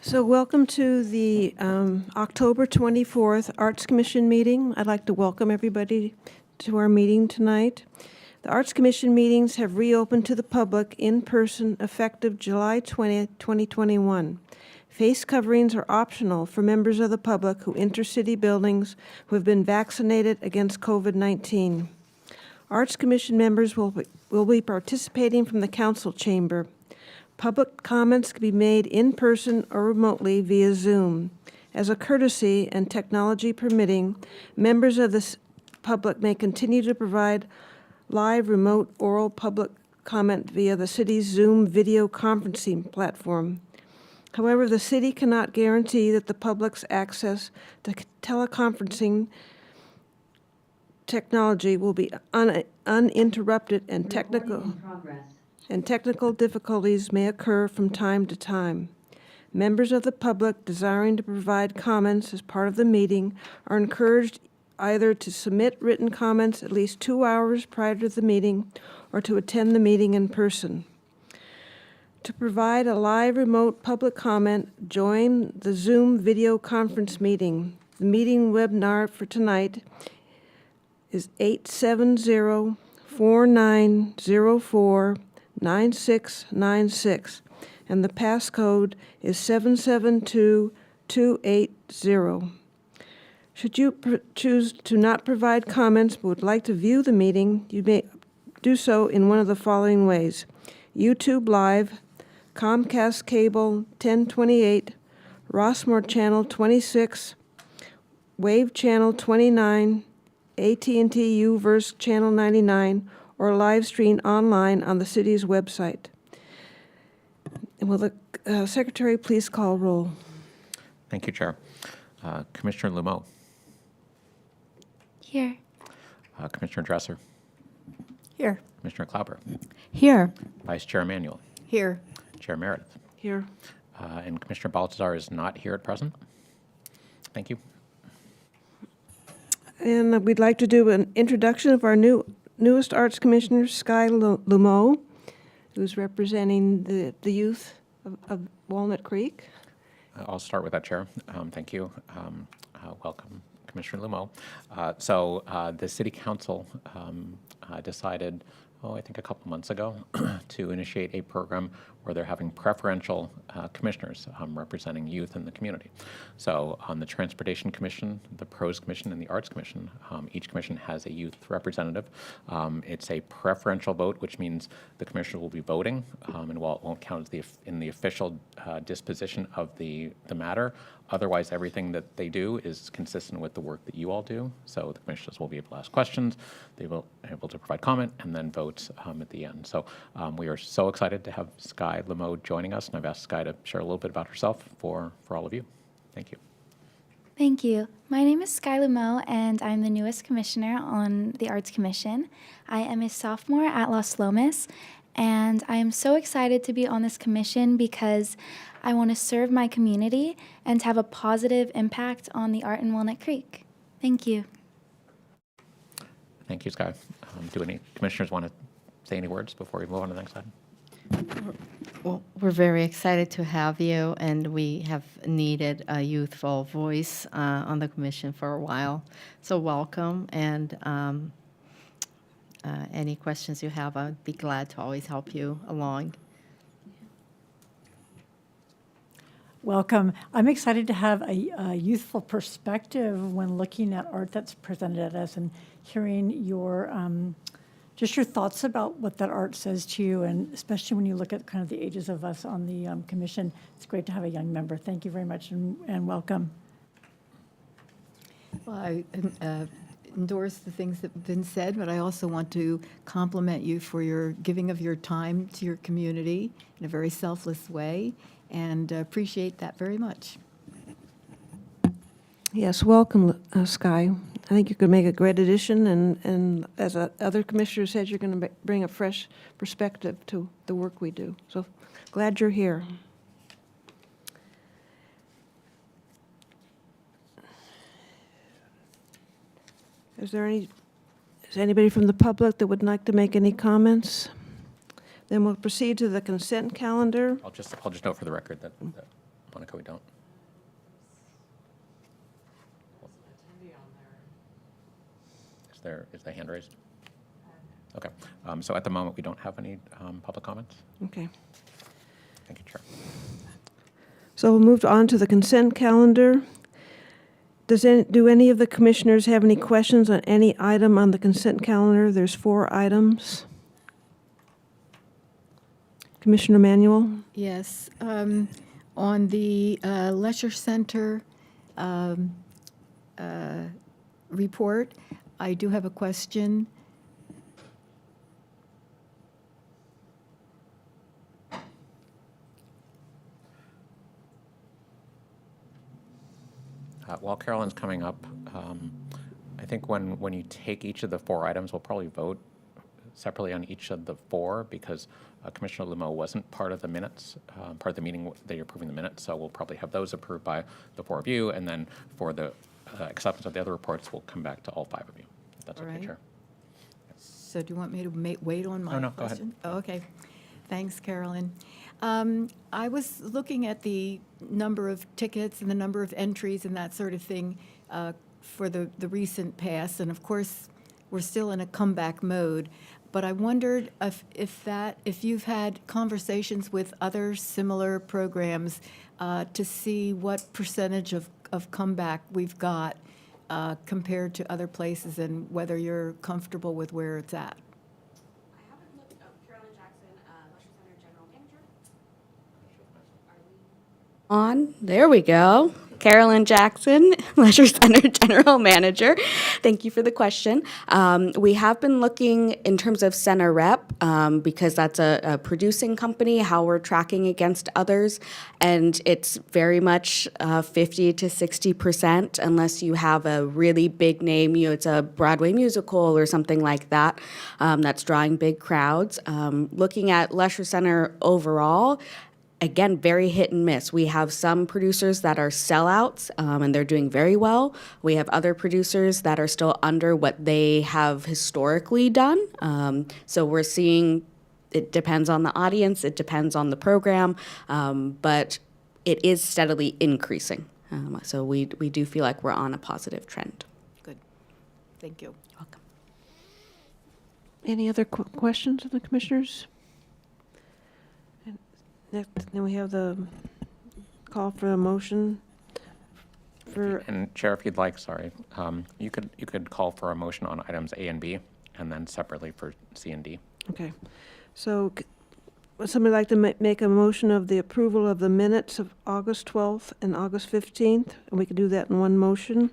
So welcome to the October 24th Arts Commission meeting. I'd like to welcome everybody to our meeting tonight. The Arts Commission meetings have reopened to the public in person effective July 20th, 2021. Face coverings are optional for members of the public who enter city buildings who have been vaccinated against COVID-19. Arts Commission members will be participating from the council chamber. Public comments can be made in person or remotely via Zoom. As a courtesy and technology permitting, members of the public may continue to provide live, remote, oral public comment via the city's Zoom video conferencing platform. However, the city cannot guarantee that the public's access to teleconferencing technology will be uninterrupted, and technical difficulties may occur from time to time. Members of the public desiring to provide comments as part of the meeting are encouraged either to submit written comments at least 2 hours prior to the meeting or to attend the meeting in person. To provide a live remote public comment, join the Zoom video conference meeting. The meeting webinar for tonight is 870-4904-9696, and the passcode is 772280. Should you choose to not provide comments but would like to view the meeting, you may do so in one of the following ways: YouTube Live, Comcast Cable 1028, Rossmore Channel 26, Wave Channel 29, AT&T U-verse Channel 99, or live stream online on the city's website. And will the Secretary please call roll? Thank you, Chair. Commissioner Lumeau. Here. Commissioner Dresser. Here. Commissioner Klauber. Here. Vice Chair Emanuel. Here. Chair Meredith. Here. And Commissioner Baltazar is not here at present. Thank you. And we'd like to do an introduction of our newest Arts Commissioner, Sky Lumeau, who's representing the youth of Walnut Creek. I'll start with that, Chair. Thank you. Welcome, Commissioner Lumeau. So the City Council decided, I think a couple months ago, to initiate a program where they're having preferential commissioners representing youth in the community. So on the Transportation Commission, the Pros Commission, and the Arts Commission, each commission has a youth representative. It's a preferential vote, which means the commissioner will be voting, and while it won't count as in the official disposition of the matter, otherwise everything that they do is consistent with the work that you all do. So the commissioners will be able to ask questions, they will be able to provide comment, and then vote at the end. So we are so excited to have Sky Lumeau joining us, and I've asked Sky to share a little bit about herself for all of you. Thank you. Thank you. My name is Sky Lumeau, and I'm the newest commissioner on the Arts Commission. I am a sophomore at Los Lomas, and I am so excited to be on this commission because I want to serve my community and have a positive impact on the art in Walnut Creek. Thank you. Thank you, Sky. Do any commissioners want to say any words before we move on to the next item? Well, we're very excited to have you, and we have needed a youthful voice on the commission for a while. So welcome, and any questions you have, I'd be glad to always help you along. Welcome. I'm excited to have a youthful perspective when looking at art that's presented at us and hearing your just your thoughts about what that art says to you, and especially when you look at kind of the ages of us on the commission. It's great to have a young member. Thank you very much, and welcome. Well, I endorse the things that have been said, but I also want to compliment you for your giving of your time to your community in a very selfless way, and appreciate that very much. Yes, welcome, Sky. I think you could make a great addition, and as other commissioner said, you're going to bring a fresh perspective to the work we do. So glad you're here. Is anybody from the public that would like to make any comments? Then we'll proceed to the consent calendar. I'll just note for the record that Monica, we don't. Is the hand raised? Okay. So at the moment, we don't have any public comments. Okay. Thank you, Chair. So we'll move on to the consent calendar. Do any of the commissioners have any questions on any item on the consent calendar? There's 4 items. Commissioner Manuel? Yes, on the Leisure Center report, I do have a question. While Carolyn's coming up, I think when you take each of the 4 items, we'll probably vote separately on each of the 4 because Commissioner Lumeau wasn't part of the minutes, part of the meeting that you're approving the minutes. So we'll probably have those approved by the 4 of you, and then for the acceptance of the other reports, we'll come back to all 5 of you. If that's All okay, right. Chair. So do you want me to wait on my No, go ahead. question? Oh, okay. Thanks, Carolyn. I was looking at the number of tickets and the number of entries and that sort of thing for the recent past, and of course, we're still in a comeback mode. But I wondered if you've had conversations with other similar programs to see what percentage of comeback we've got compared to other places, and whether you're comfortable with where it's at. I haven't looked up Carolyn Jackson, Leisure Center General Manager. Are we? On. There we go. Carolyn Jackson, Leisure Center General Manager. Thank you for the question. We have been looking in terms of center rep because that's a producing company, how we're tracking against others, and it's very much 50 to 60% unless you have a really big name, it's a Broadway musical or something like that that's drawing big crowds. Looking at Leisure Center overall, again, very hit and miss. We have some producers that are sellouts, and they're doing very well. We have other producers that are still under what they have historically done. So we're seeing, it depends on the audience, it depends on the program, but it is steadily increasing. So we do feel like we're on a positive trend. Good. Thank you. Welcome. Any other questions of the commissioners? Next, then we have the call for a motion for, And Chair, if you'd like, sorry, you could call for a motion on items A and B, and then separately for C and D. okay. So would somebody like to make a motion of the approval of the minutes of August 12th and August 15th? And we could do that in one motion.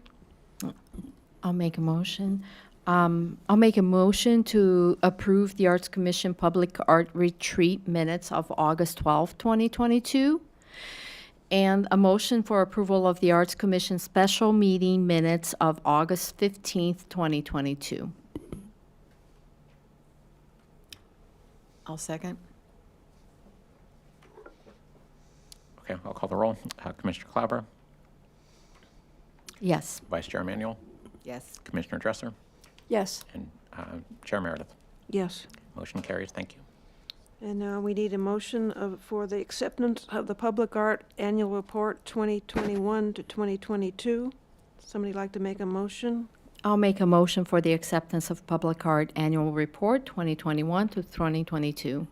I'll make a motion. I'll make a motion to approve the Arts Commission Public Art Retreat minutes of August 12, 2022, and a motion for approval of the Arts Commission special meeting minutes of August 15, 2022. I'll second. Okay, I'll call the roll. Commissioner Klauber, Yes. Vice Chair Manuel, Yes. Commissioner Dresser, Yes. and Chair Meredith. Yes. Motion carries. Thank you. And now we need a motion for the acceptance of the Public Art Annual Report 2021 to 2022. Somebody like to make a motion? I'll make a motion for the acceptance of Public Art Annual Report 2021 to 2022.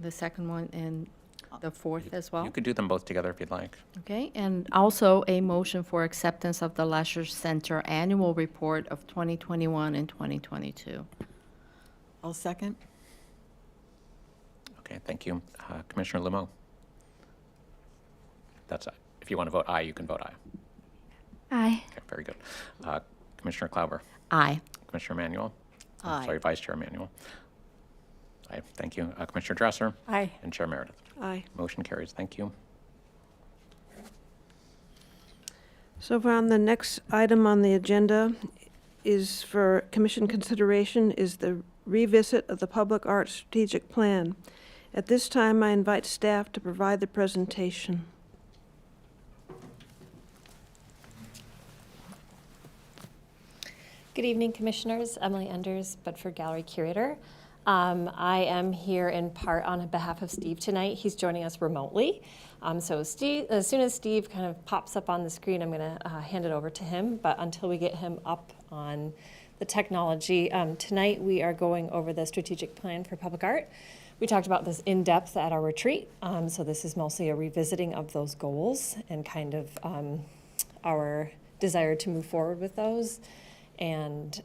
The second one and the fourth as well. You could do them both together if you'd like. Okay, and also a motion for acceptance of the Leisure Center Annual Report of 2021 and 2022. I'll second. Okay, thank you. Commissioner Lumeau. That's it. If you want to vote aye, you can vote aye. Aye. Okay, very good. Commissioner Klauber, Aye. Commissioner Manuel. Aye. Sorry, Vice Chair Manuel. Aye, thank you. Commissioner Dresser Aye. and Chair Meredith. Aye. Motion carries. Thank you. So on the next item on the agenda is for commission consideration is the revisit of the Public Art Strategic Plan. At this time, I invite staff to provide the presentation. Good evening, Commissioners. Emily Enders, Bedford Gallery Curator. I am here in part on behalf of Steve tonight. He's joining us remotely. So Steve, as soon as Steve kind of pops up on the screen, I'm going to hand it over to him. But until we get him up on the technology, tonight we are going over the strategic plan for public art. We talked about this in depth at our retreat. So this is mostly a revisiting of those goals and kind of our desire to move forward with those. And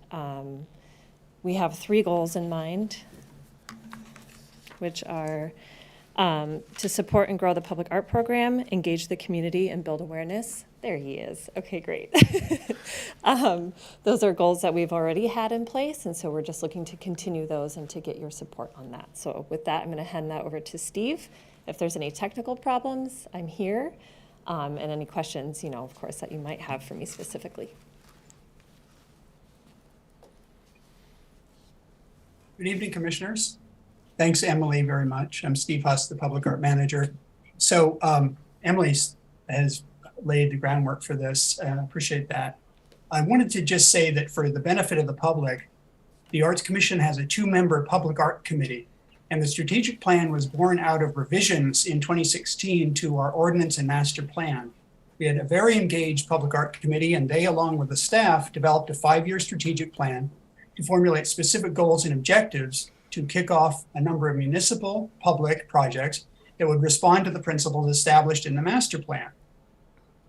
we have 3 goals in mind. which are to support and grow the public art program, engage the community, and build awareness. There he is. Okay, great. Those are goals that we've already had in place, and so we're just looking to continue those and to get your support on that. So with that, I'm going to hand that over to Steve. If there's any technical problems, I'm here. And any questions, of course, that you might have for me specifically. Good evening, Commissioners. Thanks, Emily, very much. I'm Steve Huss, the Public Art Manager. So Emily has laid the groundwork for this, and I appreciate that. I wanted to just say that for the benefit of the public, the Arts Commission has a 2-member Public Art Committee, and the strategic plan was born out of revisions in 2016 to our ordinance and master plan. We had a very engaged Public Art Committee, and they, along with the staff, developed a 5-year strategic plan to formulate specific goals and objectives to kick off a number of municipal public projects that would respond to the principles established in the master plan.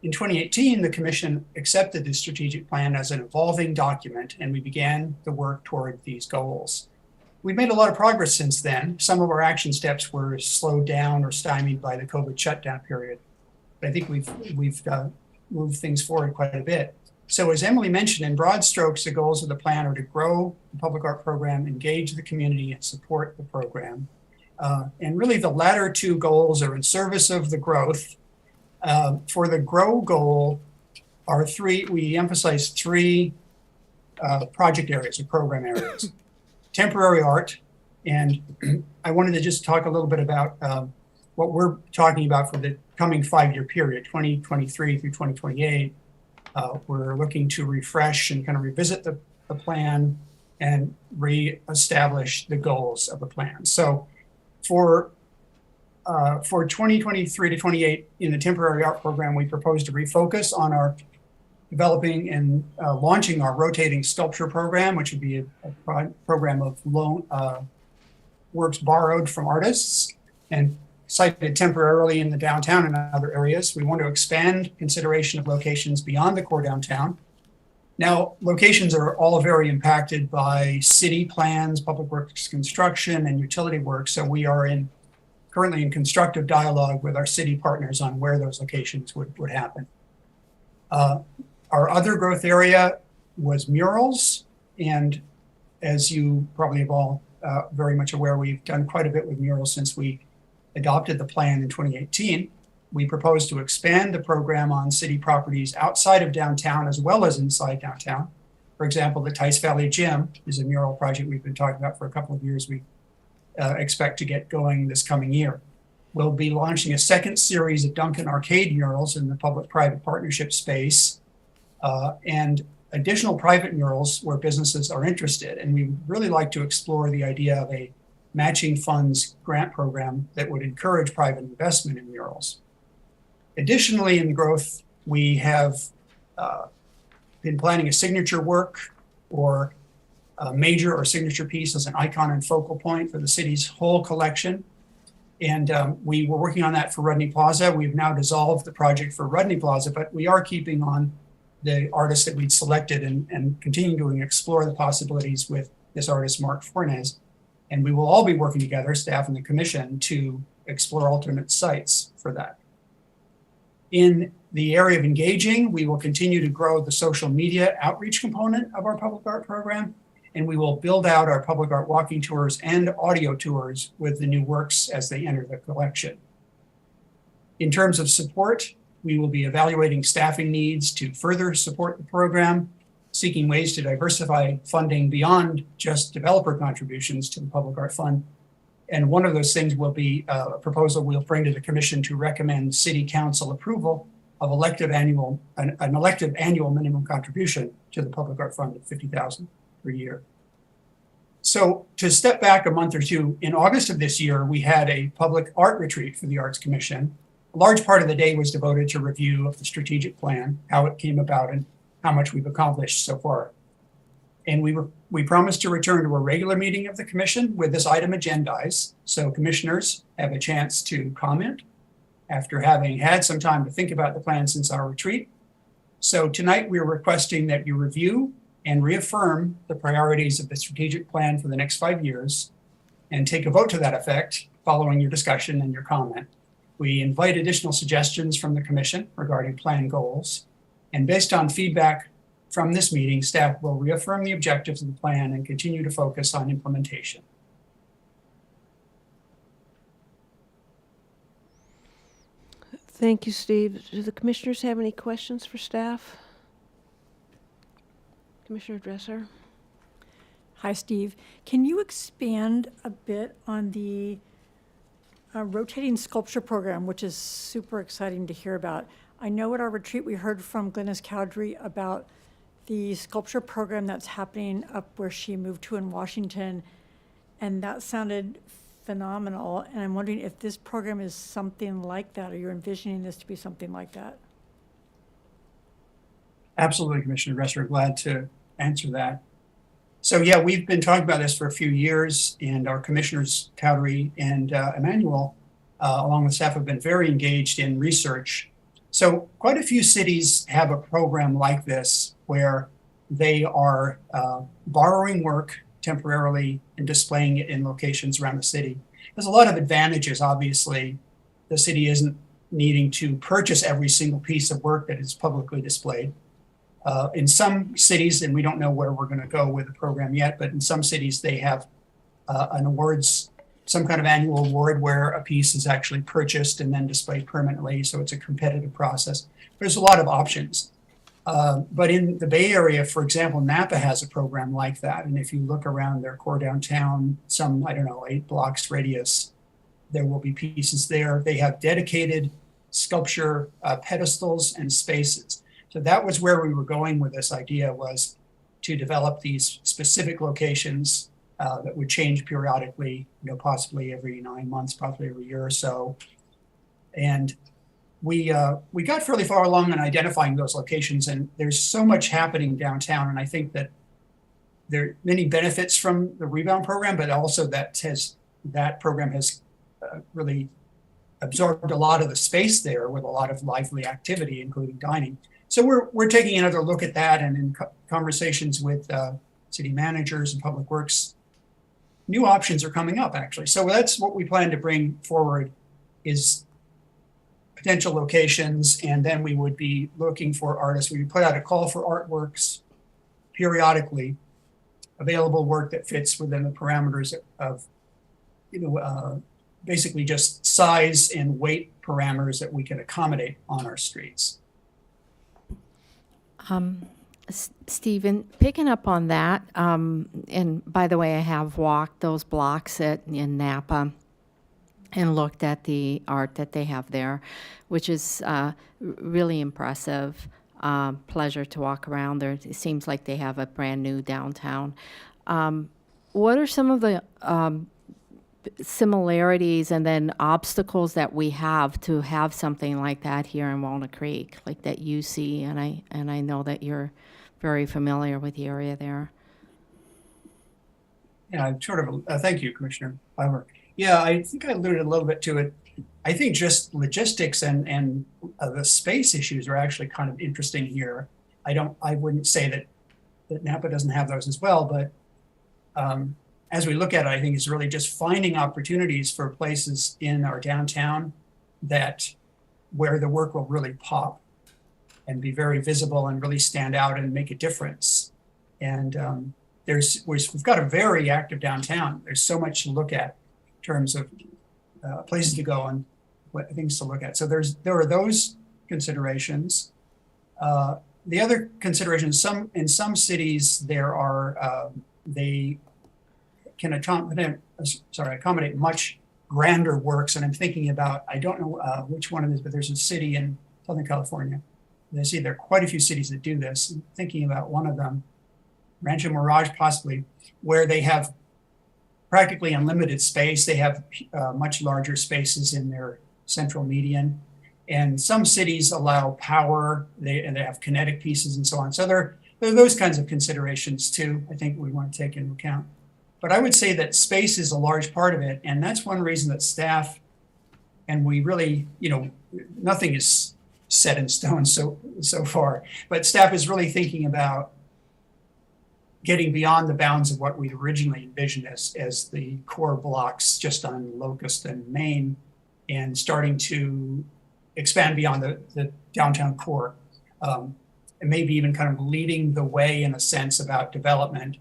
In 2018, the Commission accepted the strategic plan as an evolving document, and we began the work toward these goals. We've made a lot of progress since then. Some of our action steps were slowed down or stymied by the COVID shutdown period. But I think we've moved things forward quite a bit. So as Emily mentioned, in broad strokes, the goals of the plan are to grow the public art program, engage the community, and support the program. And really the latter 2 goals are in service of the growth. For the grow goal, we emphasize 3 project areas or program areas. Temporary art, and I wanted to just talk a little bit about what we're talking about for the coming 5-year period, 2023 through 2028. We're looking to refresh and kind of revisit the plan and reestablish the goals of the plan. So for 2023 to 28 in the temporary art program, we propose to refocus on our developing and launching our rotating sculpture program, which would be a program of works borrowed from artists and sited temporarily in the downtown and other areas. We want to expand consideration of locations beyond the core downtown. Now, locations are all very impacted by city plans, public works construction, and utility work. So we are currently in constructive dialogue with our city partners on where those locations would happen. Our other growth area was murals. And as you probably have all very much aware, we've done quite a bit with murals since we adopted the plan in 2018. We propose to expand the program on city properties outside of downtown as well as inside downtown. For example, the Tice Valley Gym is a mural project we've been talking about for a couple of years. We expect to get going this coming year. We'll be launching a second series of Duncan Arcade murals in the public-private partnership space and additional private murals where businesses are interested. And we would really like to explore the idea of a matching funds grant program that would encourage private investment in murals. Additionally, in growth, we have been planning a signature work or a major or signature piece as an icon and focal point for the city's whole collection. And we were working on that for Rudney Plaza. We've now dissolved the project for Rudney Plaza, but we are keeping on the artists that we'd selected and continuing to explore the possibilities with this artist, Mark Fornes. And we will all be working together, staff and the commission, to explore alternate sites for that. In the area of engaging, we will continue to grow the social media outreach component of our public art program, and we will build out our public art walking tours and audio tours with the new works as they enter the collection. In terms of support, we will be evaluating staffing needs to further support the program, seeking ways to diversify funding beyond just developer contributions to the Public Art Fund. And one of those things will be a proposal we'll bring to the commission to recommend city council approval of an elective annual minimum contribution to the Public Art Fund of $50,000 per year. So to step back a month or two, in August of this year, we had a public art retreat for the Arts Commission. A large part of the day was devoted to review of the strategic plan, how it came about, and how much we've accomplished so far. And we promised to return to a regular meeting of the commission with this item agendized, so commissioners have a chance to comment after having had some time to think about the plan since our retreat. So tonight we're requesting that you review and reaffirm the priorities of the strategic plan for the next 5 years, and take a vote to that effect following your discussion and your comment. We invite additional suggestions from the commission regarding plan goals. And based on feedback from this meeting, staff will reaffirm the objectives of the plan and continue to focus on implementation. Thank you, Steve. Do the commissioners have any questions for staff? Commissioner Dresser? Hi, Steve. Can you expand a bit on the rotating sculpture program, which is super exciting to hear about? I know at our retreat we heard from Glennis Cowdery about the sculpture program that's happening up where she moved to in Washington, and that sounded phenomenal. And I'm wondering if this program is something like that, or you're envisioning this to be something like that? Absolutely, Commissioner Dresser, glad to answer that. So yeah, we've been talking about this for a few years, and our commissioners, Cowdery and Emmanuel, along with staff, have been very engaged in research. So quite a few cities have a program like this where they are borrowing work temporarily and displaying it in locations around the city. There's a lot of advantages. Obviously, the city isn't needing to purchase every single piece of work that is publicly displayed. In some cities, and we don't know where we're going to go with the program yet, but in some cities they have an awards, some kind of annual award where a piece is actually purchased and then displayed permanently. So it's a competitive process. There's a lot of options. But in the Bay Area, for example, Napa has a program like that. And if you look around their core downtown, some, 8 blocks radius, there will be pieces there. They have dedicated sculpture pedestals and spaces. So that was where we were going with this idea, was to develop these specific locations that would change periodically, possibly every 9 months, possibly every year or so. And we got fairly far along in identifying those locations, and there's so much happening downtown. And I think that there are many benefits from the rebound program, but also that program has really absorbed a lot of the space there with a lot of lively activity, including dining. So we're taking another look at that, and in conversations with city managers and public works, new options are coming up, actually. So that's what we plan to bring forward, is potential locations, and then we would be looking for artists. We would put out a call for artworks periodically, available work that fits within the parameters of basically just size and weight parameters that we can accommodate on our streets. Stephen, picking up on that, and by the way, I have walked those blocks in Napa and looked at the art that they have there, which is really impressive. Pleasure to walk around there. It seems like they have a brand new downtown. What are some of the similarities and then obstacles that we have to have something like that here in Walnut Creek, like that you see? And I know that you're very familiar with the area there. Yeah, thank you, Commissioner Piper. Yeah, I think I alluded a little bit to it. I think just logistics and the space issues are actually kind of interesting here. I wouldn't say that Napa doesn't have those as well, but as we look at it, I think it's really just finding opportunities for places in our downtown where the work will really pop and be very visible and really stand out and make a difference. And we've got a very active downtown. There's so much to look at in terms of places to go and things to look at. So there are those considerations. The other considerations, in some cities there are they can accommodate much grander works. And I'm thinking about, I don't know which one it is, but there's a city in Southern California. And I see there are quite a few cities that do this. I'm thinking about one of them, Rancho Mirage possibly, where they have practically unlimited space. They have much larger spaces in their central median. And some cities allow power, and they have kinetic pieces and so on. So there are those kinds of considerations too, I think we want to take into account. But I would say that space is a large part of it. And that's one reason that staff, and we really, nothing is set in stone so far, but staff is really thinking about getting beyond the bounds of what we originally envisioned as the core blocks just on Locust and Main, and starting to expand beyond the downtown core. And maybe even kind of leading the way in a sense about development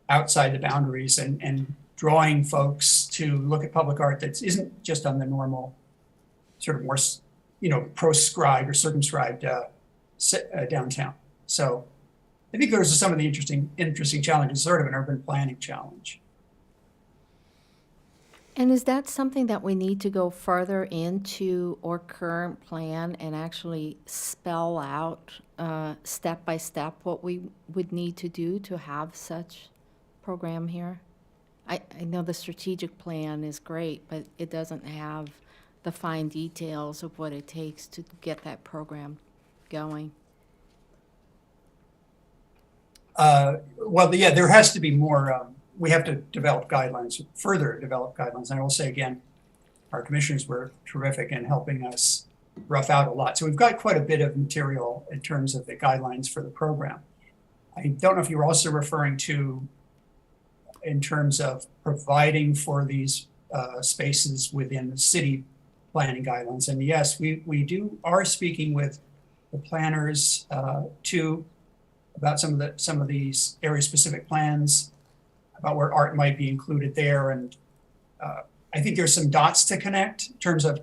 outside the boundaries, and drawing folks to look at public art that isn't just on the normal sort of more, proscribed or circumscribed downtown. So I think those are some of the interesting challenges, sort of an urban planning challenge. And is that something that we need to go further into our current plan and actually spell out step by step what we would need to do to have such program here? I know the strategic plan is great, but it doesn't have the fine details of what it takes to get that program going. Well, yeah, there has to be more. We have to develop guidelines, further develop guidelines. And I will say again, our commissioners were terrific in helping us rough out a lot. So we've got quite a bit of material in terms of the guidelines for the program. I don't know if you were also referring to in terms of providing for these spaces within the city planning guidelines. And yes, we are speaking with the planners too about some of these area specific plans, about where art might be included there. And I think there's some dots to connect in terms of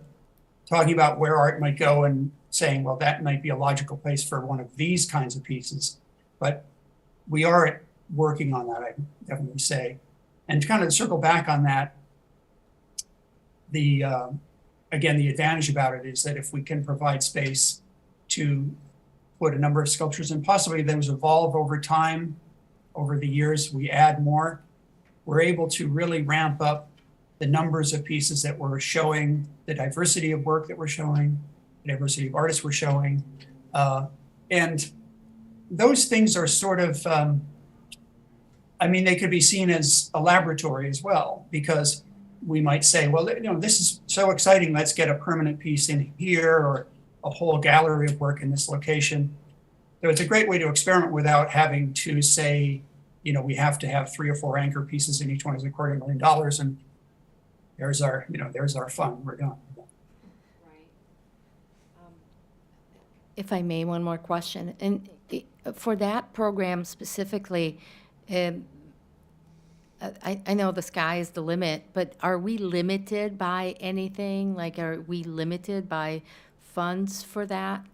talking about where art might go and saying, well, that might be a logical place for one of these kinds of pieces. But we are working on that, I definitely say. And to kind of circle back on that, again, the advantage about it is that if we can provide space to put a number of sculptures and possibly those evolve over time, over the years, we add more, we're able to really ramp up the numbers of pieces that we're showing, the diversity of work that we're showing, the diversity of artists we're showing. And those things are sort of, they could be seen as a laboratory as well, because we might say, well, this is so exciting, let's get a permanent piece in here or a whole gallery of work in this location. So it's a great way to experiment without having to say, we have to have 3 or 4 anchor pieces and each one is $250,000 and there's our fun, we're done. If I may, one more question. And for that program specifically, I know the sky is the limit, but are we limited by anything? Like, are we limited by funds for that?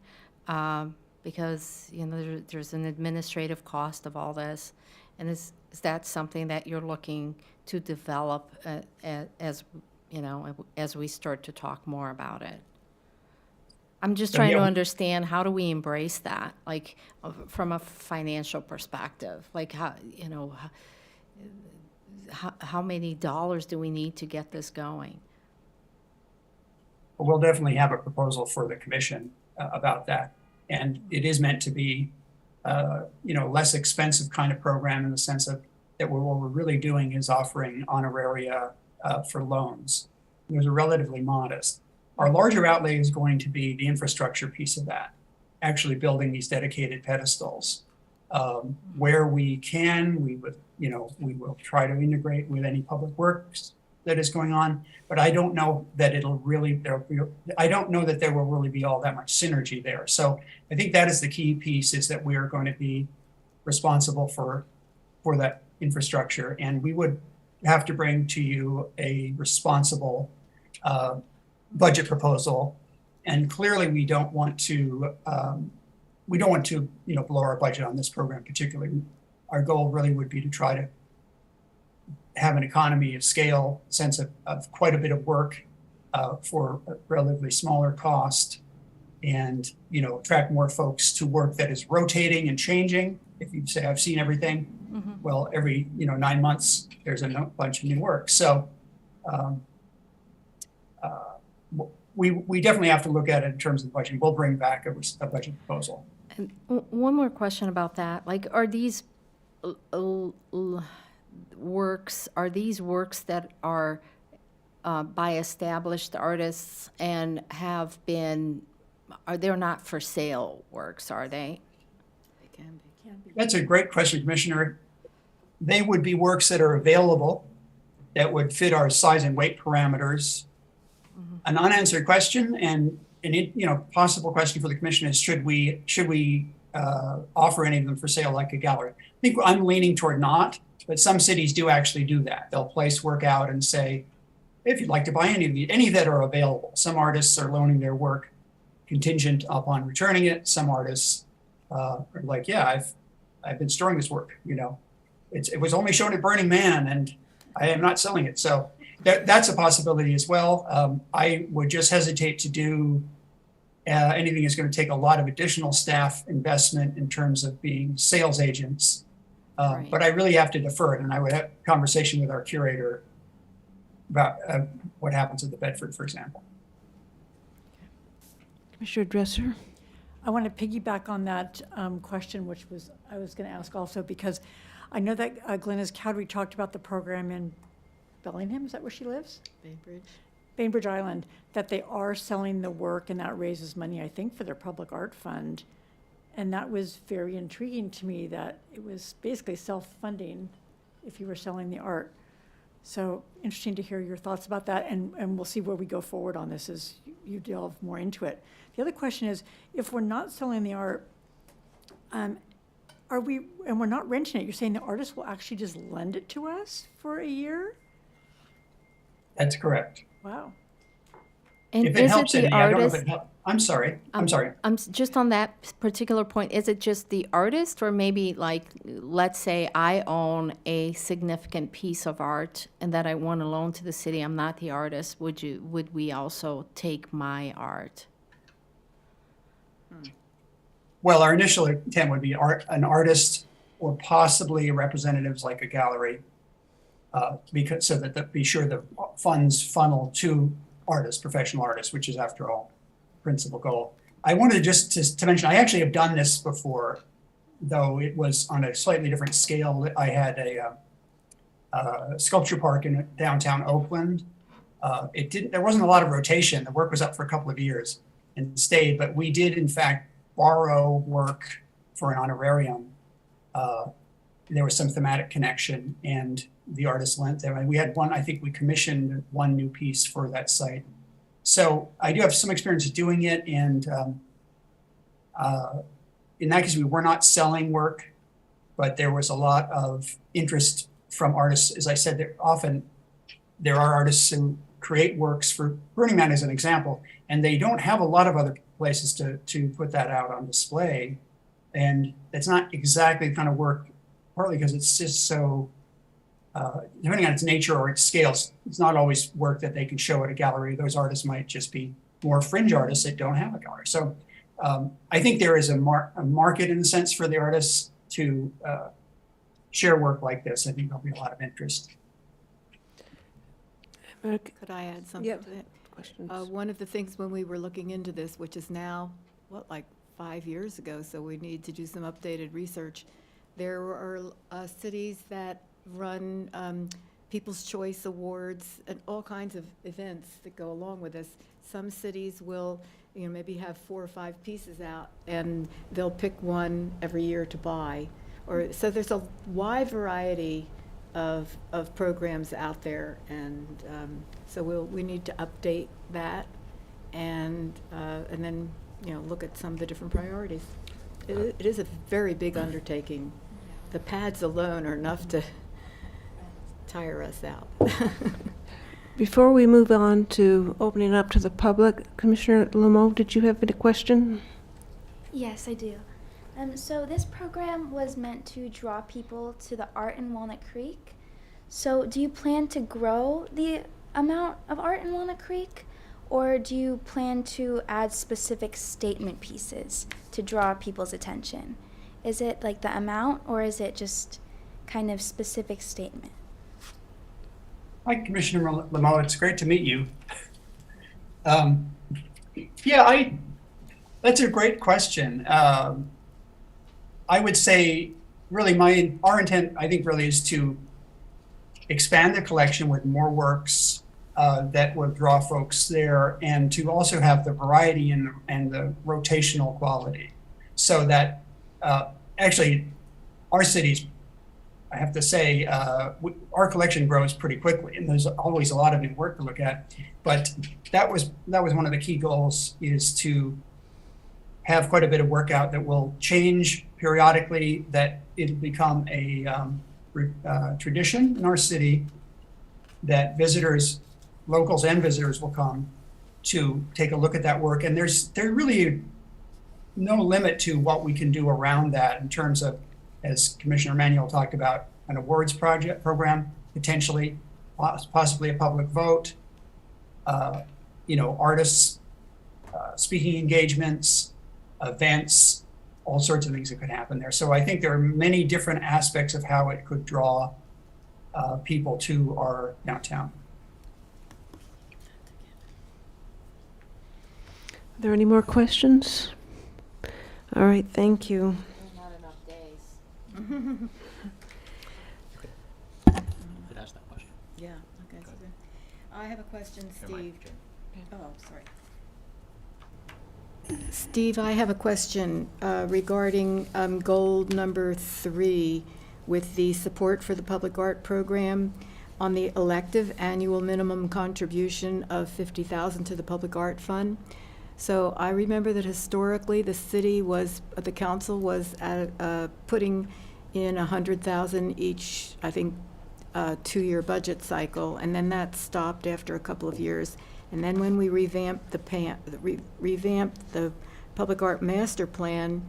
Because, there's an administrative cost of all this. And is that something that you're looking to develop as we start to talk more about it? I'm just trying to understand, how do we embrace that, like from a financial perspective? Like how many dollars do we need to get this going? We'll definitely have a proposal for the commission about that. And it is meant to be, less expensive kind of program in the sense of that what we're really doing is offering honoraria for loans. Those are relatively modest. Our larger outlay is going to be the infrastructure piece of that, actually building these dedicated pedestals. Where we can, we will try to integrate with any public works that is going on, but I don't know that there will really be all that much synergy there. So I think that is the key piece, is that we are going to be responsible for that infrastructure, and we would have to bring to you a responsible budget proposal. And clearly we don't want to blow our budget on this program particularly. Our goal really would be to try to have an economy of scale, sense of quite a bit of work for a relatively smaller cost, and attract more folks to work that is rotating and changing. If you say, I've seen everything, well, every 9 months there's a bunch of new work. So we definitely have to look at it in terms of budget. We'll bring back a budget proposal. And one more question about that. Like, are these works that are by established artists and they're not for sale works, are they? That's a great question, Commissioner. they would be works that are available that would fit our size and weight parameters. An unanswered question and possible question for the commission is, should we offer any of them for sale like a gallery? I think I'm leaning toward not, but some cities do actually do that. They'll place work out and say, if you'd like to buy any that are available. Some artists are loaning their work contingent upon returning it. Some artists are like, yeah, I've been storing this work. It was only shown at Burning Man, and I am not selling it. So that's a possibility as well. I would just hesitate to do anything that's going to take a lot of additional staff investment in terms of being sales agents. Right. But I really have to defer it, and I would have a conversation with our curator about what happens at the Bedford, for example. Commissioner Dresser? I want to piggyback on that question, which I was going to ask also, because I know that Glenys Cowdery talked about the program in Bellingham. Is that where she lives? Bainbridge Island, that they are selling the work, and that raises money, I think, for their public art fund. And that was very intriguing to me, that it was basically self-funding if you were selling the art. So interesting to hear your thoughts about that, and we'll see where we go forward on this as you delve more into it. The other question is, if we're not selling the art, and we're not renting it, you're saying the artist will actually just lend it to us for a year? That's correct. Wow. And If it is it helps any, the I don't know if artist? it helps. I'm sorry. Just on that particular point, is it just the artist, or maybe like, let's say I own a significant piece of art and that I want to loan to the city, I'm not the artist, would we also take my art? Well, our initial intent would be an artist or possibly representatives like a gallery, so that be sure the funds funnel to artists, professional artists, which is, after all, principal goal. I wanted just to mention, I actually have done this before, though it was on a slightly different scale. I had a sculpture park in downtown Oakland. There wasn't a lot of rotation. The work was up for a couple of years and stayed, but we did in fact borrow work for an honorarium. There was some thematic connection, and the artist lent them. And we had one, I think we commissioned one new piece for that site. So I do have some experience doing it, and in that case, we were not selling work, but there was a lot of interest from artists. As I said, there are artists who create works for Burning Man, as an example, and they don't have a lot of other places to put that out on display. And it's not exactly the kind of work, partly because it's just so, depending on its nature or its scales, it's not always work that they can show at a gallery. Those artists might just be more fringe artists that don't have a gallery. So I think there is a market, in a sense, for the artists to share work like this. I think there'll be a lot of interest. Could I add something Yep. to that? Questions? One of the things when we were looking into this, which is now, like 5 years ago, so we need to do some updated research. There are cities that run People's Choice Awards and all kinds of events that go along with this. Some cities will, maybe have 4 or 5 pieces out, and they'll pick one every year to buy. So there's a wide variety of programs out there, and so we need to update that, and then look at some of the different priorities. It is a very big undertaking. The pads alone are enough to tire us out. Before we move on to opening up to the public, Commissioner Lemo, did you have any question? Yes, I do. So this program was meant to draw people to the art in Walnut Creek. So do you plan to grow the amount of art in Walnut Creek, or do you plan to add specific statement pieces to draw people's attention? Is it like the amount, or is it just kind of specific statement? Hi, Commissioner Lemo. It's great to meet you. That's a great question. I would say, really, our intent, I think, really is to expand the collection with more works that would draw folks there, and to also have the variety and the rotational quality, so that actually our city's I have to say, our collection grows pretty quickly, and there's always a lot of new work to look at. But that was one of the key goals, is to have quite a bit of work out that will change periodically, that it'll become a tradition in our city, that visitors, locals and visitors, will come to take a look at that work. And there's really no limit to what we can do around that in terms of, as Commissioner Manuel talked about, an awards program, potentially, possibly a public vote, artists, speaking engagements, events, all sorts of things that could happen there. So I think there are many different aspects of how it could draw people to our downtown. Are there any more questions? All right, thank you. Not enough days. Could ask that question. Yeah, okay. I have a question, Steve. Oh, sorry. Steve, I have a question regarding goal number 3 with the support for the public art program on the elective annual minimum contribution of $50,000 to the public art fund. So I remember that historically the council was putting in $100,000 each, I think, 2-year budget cycle, and then that stopped after a couple of years. And then when we revamped the public art master plan,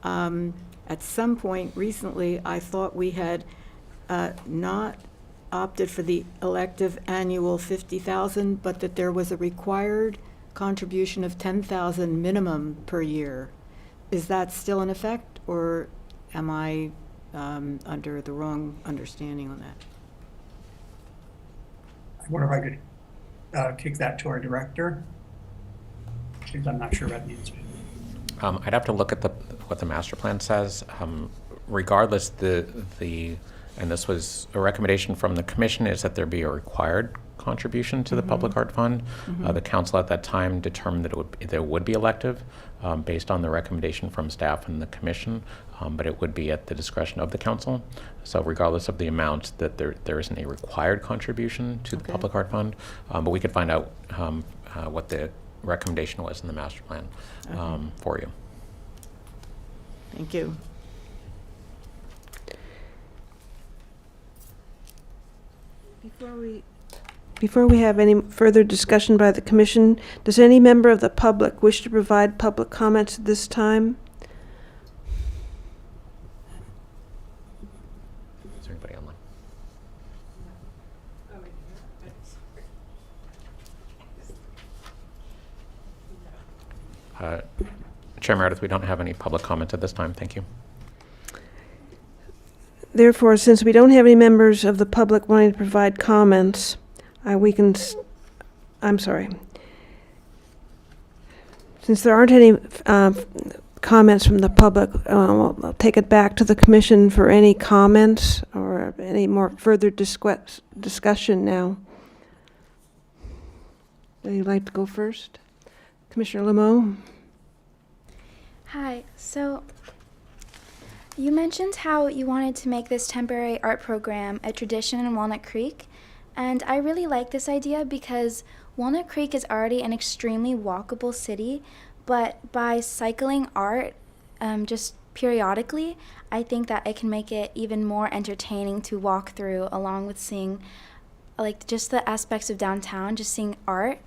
at some point recently, I thought we had not opted for the elective annual $50,000, but that there was a required contribution of $10,000 minimum per year. Is that still in effect, or am I under the wrong understanding on that? I wonder if I could kick that to our director, because I'm not sure about the answer. I'd have to look at what the master plan says. Regardless, and this was a recommendation from the commission, is that there be a required contribution to the public art fund. The council at that time determined that there would be elective based on the recommendation from staff and the commission, but it would be at the discretion of the council. So regardless of the amount, that there isn't a required contribution to the public art fund, but we could find out what the recommendation was in the master plan for you. Thank you. Before we have any further discussion by the commission, does any member of the public wish to provide public comments at this time? Is there anybody online? Chair Meredith, we don't have any public comment at this time. Thank you. Therefore, since we don't have any members of the public wanting to provide comments, I'm sorry. Since there aren't any comments from the public, I'll take it back to the commission for any comments or any more further discussion now. Would you like to go first? Commissioner Lemo? Hi. So you mentioned how you wanted to make this temporary art program a tradition in Walnut Creek, and I really like this idea because Walnut Creek is already an extremely walkable city, but by cycling art just periodically, I think that it can make it even more entertaining to walk through, along with seeing like just the aspects of downtown. Just seeing art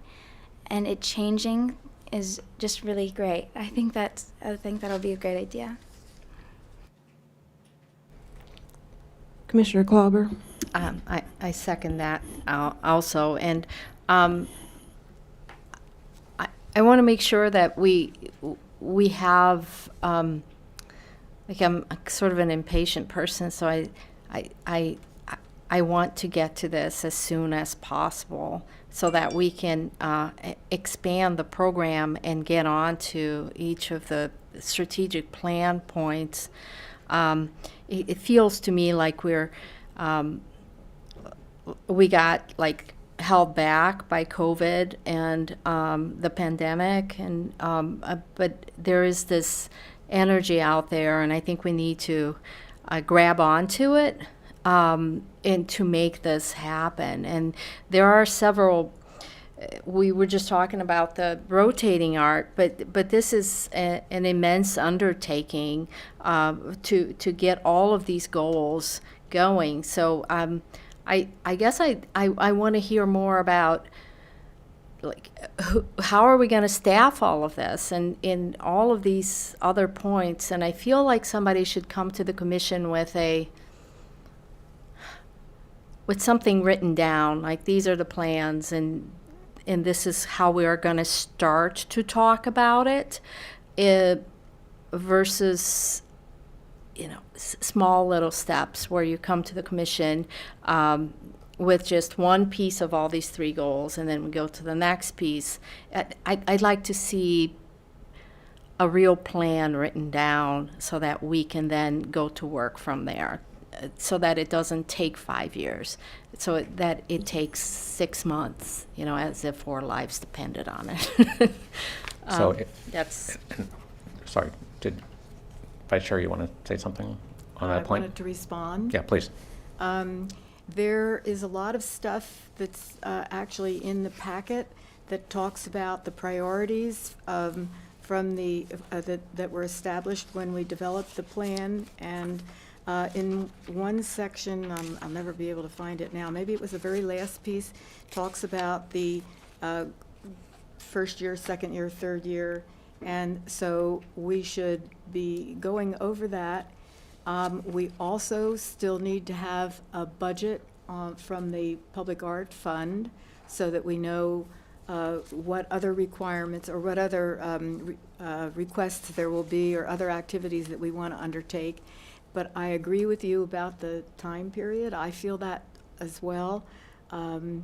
and it changing is just really great. I think that'll be a great idea. Commissioner Klauber? I second that also, and I want to make sure that we have like I'm sort of an impatient person, so I want to get to this as soon as possible so that we can expand the program and get on to each of the strategic plan points. It feels to me like we got like held back by COVID and the pandemic, and but there is this energy out there, and I think we need to grab onto it and to make this happen. And there are several. We were just talking about the rotating art, but this is an immense undertaking to get all of these goals going. So I guess I want to hear more about, like, how are we going to staff all of this and in all of these other points. And I feel like somebody should come to the commission with something written down, like these are the plans and this is how we are going to start to talk about it, versus, small little steps where you come to the commission with just one piece of all these 3 goals, and then we go to the next piece. I'd like to see a real plan written down so that we can then go to work from there, so that it doesn't take 5 years, so that it takes 6 months, as if our lives depended on it. That's. Sorry, did Vice Chair, you want to say something on that point? I wanted to respond. Yeah, please. There is a lot of stuff that's actually in the packet that talks about the priorities from that were established when we developed the plan. And in one section, I'll never be able to find it now, maybe it was the very last piece, talks about the first year, second year, third year. And so we should be going over that. We also still need to have a budget from the Public Art Fund so that we know what other requirements or what other requests there will be or other activities that we want to undertake. But I agree with you about the time period. I feel that as well,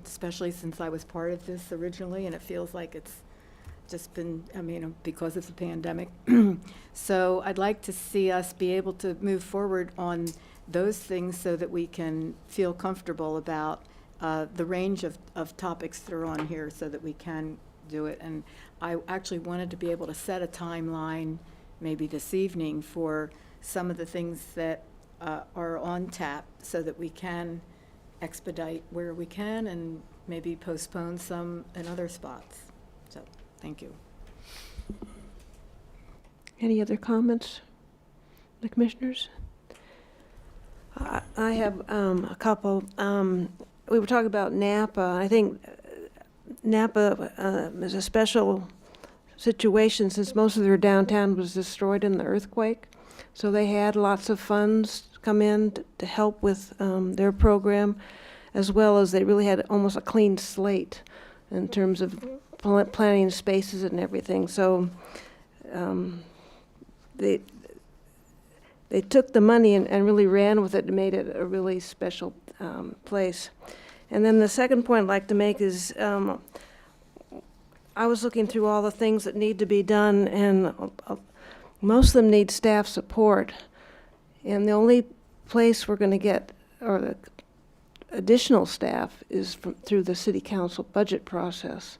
especially since I was part of this originally, and it feels like it's just been, because of the pandemic. So I'd like to see us be able to move forward on those things so that we can feel comfortable about the range of topics that are on here so that we can do it. And I actually wanted to be able to set a timeline maybe this evening for some of the things that are on tap so that we can expedite where we can and maybe postpone some in other spots. So, thank you. Any other comments, the commissioners? I have a couple. We were talking about Napa. I think Napa is a special situation since most of their downtown was destroyed in the earthquake. So they had lots of funds come in to help with their program, as well as they really had almost a clean slate in terms of planning spaces and everything. So they took the money and really ran with it and made it a really special place. And then the second point I'd like to make is I was looking through all the things that need to be done, and most of them need staff support. And the only place we're going to get or the additional staff is through the city council budget process.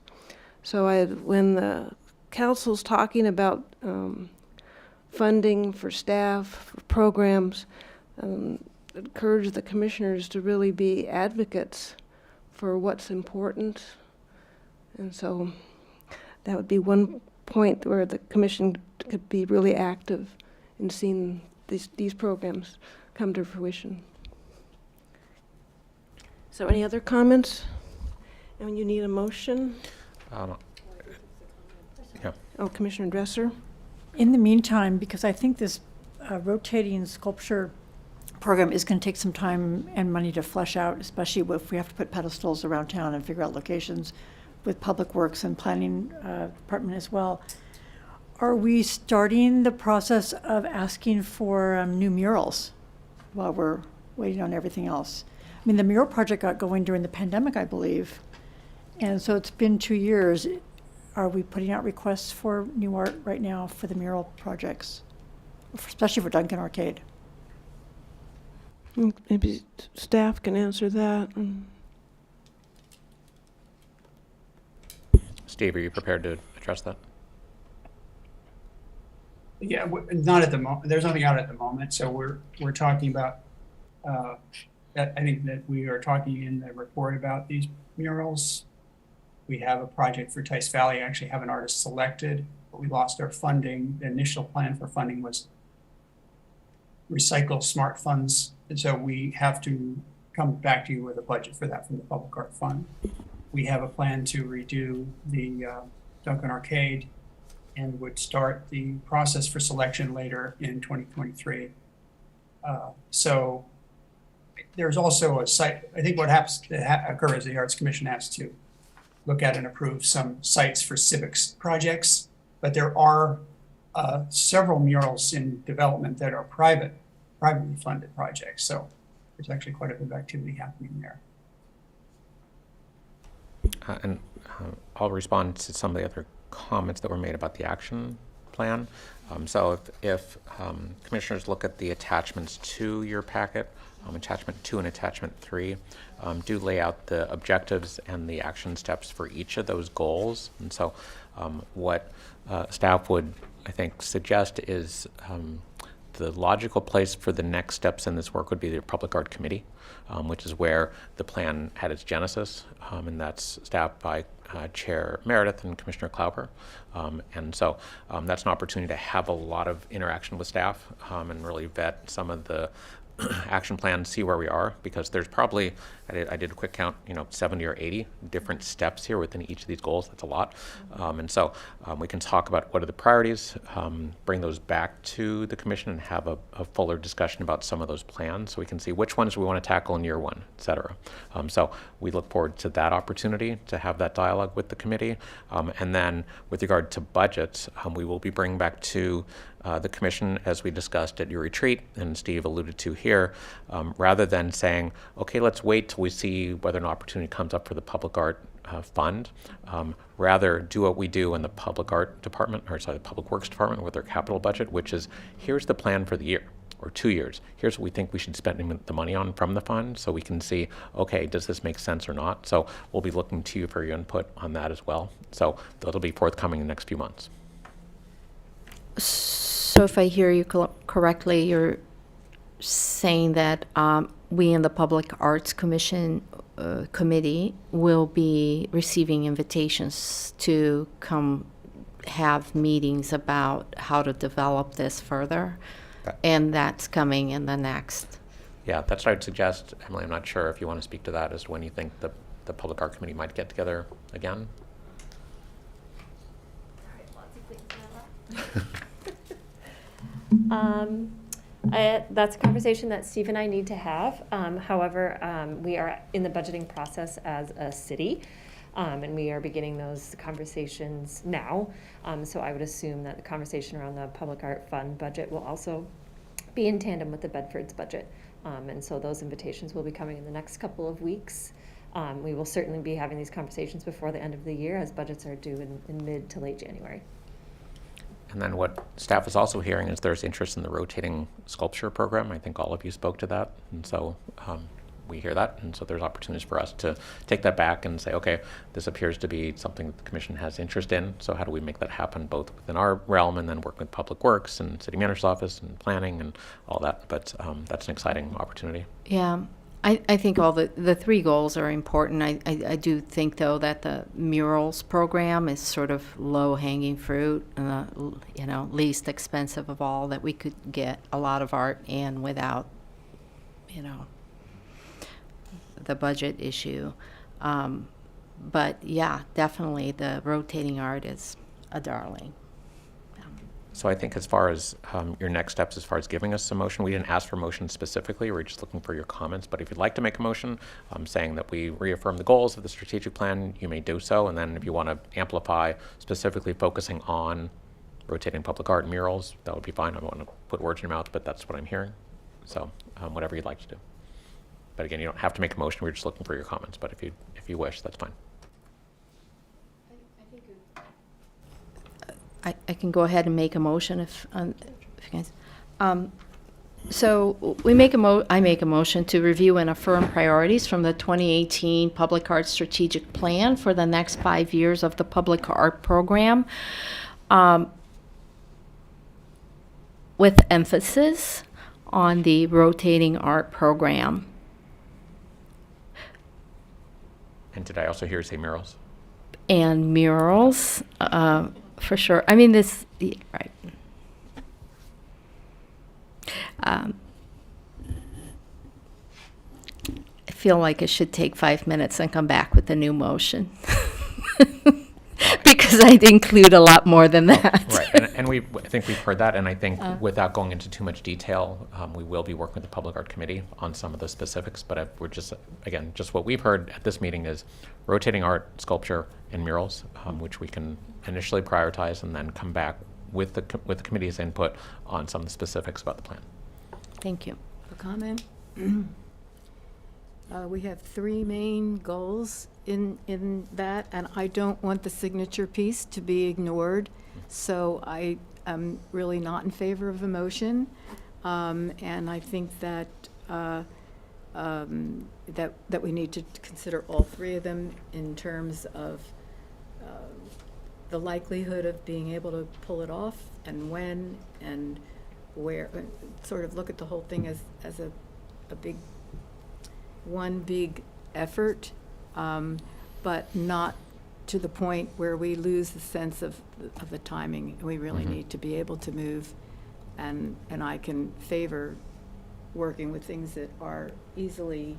So when the council's talking about funding for staff, for programs, encourage the commissioners to really be advocates for what's important. And so that would be one point where the commission could be really active in seeing these programs come to fruition. So any other comments? And you need a motion? Yeah. Oh, Commissioner Dresser? In the meantime, because I think this rotating sculpture program is going to take some time and money to flesh out, especially if we have to put pedestals around town and figure out locations with Public Works and Planning Department as well. Are we starting the process of asking for new murals while we're waiting on everything else? I mean, the mural project got going during the pandemic, I believe. And so it's been 2 years. Are we putting out requests for new art right now for the mural projects, especially for Duncan Arcade? Maybe staff can answer that. Steve, are you prepared to address that? Yeah, not at the moment. There's nothing out at the moment. So we're talking about I think that we are talking in the report about these murals. We have a project for Tice Valley, I actually have an artist selected, but we lost our funding. The initial plan for funding was recycle smart funds. And so we have to come back to you with a budget for that from the Public Art Fund. We have a plan to redo the Duncan Arcade and would start the process for selection later in 2023. So there's also a site, I think what happens to occur is the Arts Commission has to look at and approve some sites for civics projects, but there are several murals in development that are privately funded projects. So there's actually quite a bit of activity happening there. I'll respond to some of the other comments that were made about the action plan. So if commissioners look at the attachments to your packet, attachment 2 and attachment 3 do lay out the objectives and the action steps for each of those goals. And so what staff would, I think, suggest is the logical place for the next steps in this work would be the Public Art Committee, which is where the plan had its genesis, and that's staffed by Chair Meredith and Commissioner Klauber. And so that's an opportunity to have a lot of interaction with staff and really vet some of the action plan, see where we are, because there's probably, I did a quick count, 70 or 80 different steps here within each of these goals. That's a lot. And so we can talk about what are the priorities, bring those back to the commission and have a fuller discussion about some of those plans so we can see which ones we want to tackle in year 1, et cetera. So we look forward to that opportunity to have that dialogue with the committee. And then with regard to budgets, we will be bringing back to the commission, as we discussed at your retreat, and Steve alluded to here, rather than saying, okay, let's wait till we see whether an opportunity comes up for the public art fund, rather do what we do in the public art department, or sorry, the public works department with their capital budget, which is, here's the plan for the year or 2 years. Here's what we think we should spend the money on from the fund, so we can see, okay, does this make sense or not? So we'll be looking to you for your input on that as well. So that'll be forthcoming in the next few months. So if I hear you correctly, you're saying that we in the Public Arts Commission committee will be receiving invitations to come have meetings about how to develop this further, and that's coming in the next. Yeah, that's what I'd suggest. Emily, I'm not sure if you want to speak to that as to when you think the Public Art Committee might get together again. That's a conversation that Steve and I need to have. However, we are in the budgeting process as a city, and we are beginning those conversations now. So I would assume that the conversation around the Public Art Fund budget will also be in tandem with the Bedford's budget. And so those invitations will be coming in the next couple of weeks. We will certainly be having these conversations before the end of the year, as budgets are due in mid to late January. And then what staff is also hearing is there's interest in the rotating sculpture program. I think all of you spoke to that. And so we hear that. And so there's opportunities for us to take that back and say, okay, this appears to be something that the commission has interest in. So how do we make that happen both within our realm and then work with Public Works and City Manager's Office and planning and all that. But that's an exciting opportunity. Yeah. I think all the 3 goals are important. I do think, though, that the murals program is sort of low-hanging fruit, least expensive of all, that we could get a lot of art in without, the budget issue. But, yeah, definitely the rotating art is a darling. So I think as far as your next steps, as far as giving us a motion, we didn't ask for motion specifically. We're just looking for your comments. But if you'd like to make a motion saying that we reaffirm the goals of the strategic plan, you may do so. And then if you want to amplify, specifically focusing on rotating public art and murals, that would be fine. I don't want to put words in your mouth, but that's what I'm hearing. So whatever you'd like to do. But again, you don't have to make a motion. We're just looking for your comments. But if you wish, that's fine. I can go ahead and make a motion if you guys. So I make a motion to review and affirm priorities from the 2018 Public Art Strategic Plan for the next 5 years of the Public Art Program, with emphasis on the rotating art program. And did I also hear you say murals? And murals, for sure. I mean, right. I feel like it should take 5 minutes and come back with a new motion. Because I'd include a lot more than that. Right, and I think we've heard that, and I think without going into too much detail, we will be working with the Public Art Committee on some of the specifics, but we're just, again, just what we've heard at this meeting is rotating art, sculpture, and murals, which we can initially prioritize and then come back with the committee's input on some of the specifics about the plan. Thank you. A comment? We have three main goals in that, and I don't want the signature piece to be ignored. So I am really not in favor of a motion. And I think that that we need to consider all three of them in terms of the likelihood of being able to pull it off, and when, and where. Sort of look at the whole thing as one big effort, but not to the point where we lose the sense of the timing. We really need to be able to move, and I can favor working with things that are easily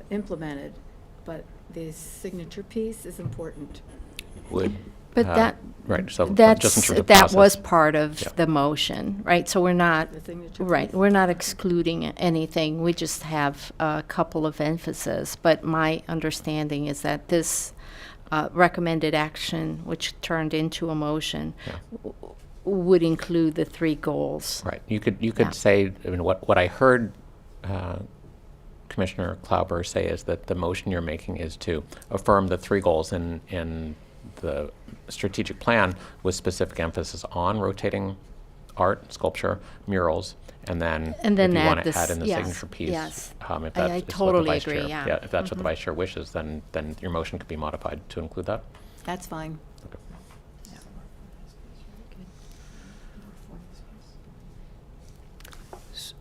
implemented, but the signature piece is important. But Right, so just in that's, terms of that process. was part of Yeah. the motion, right? So we're not, The signature right, piece. we're not excluding anything. We just have a couple of emphases. But my understanding is that this recommended action, which turned into a motion, would include the three goals. Right. You could Yeah. say, I mean, what I heard Commissioner Klauber say is that the motion you're making is to affirm the three goals in the strategic plan with specific emphasis on rotating art, sculpture, murals, and then if you add want to this- add in the yes, signature piece, yes. if I that's what the totally vice agree, chair, yeah. if that's what the vice chair wishes, then your motion could be modified to include that. That's fine.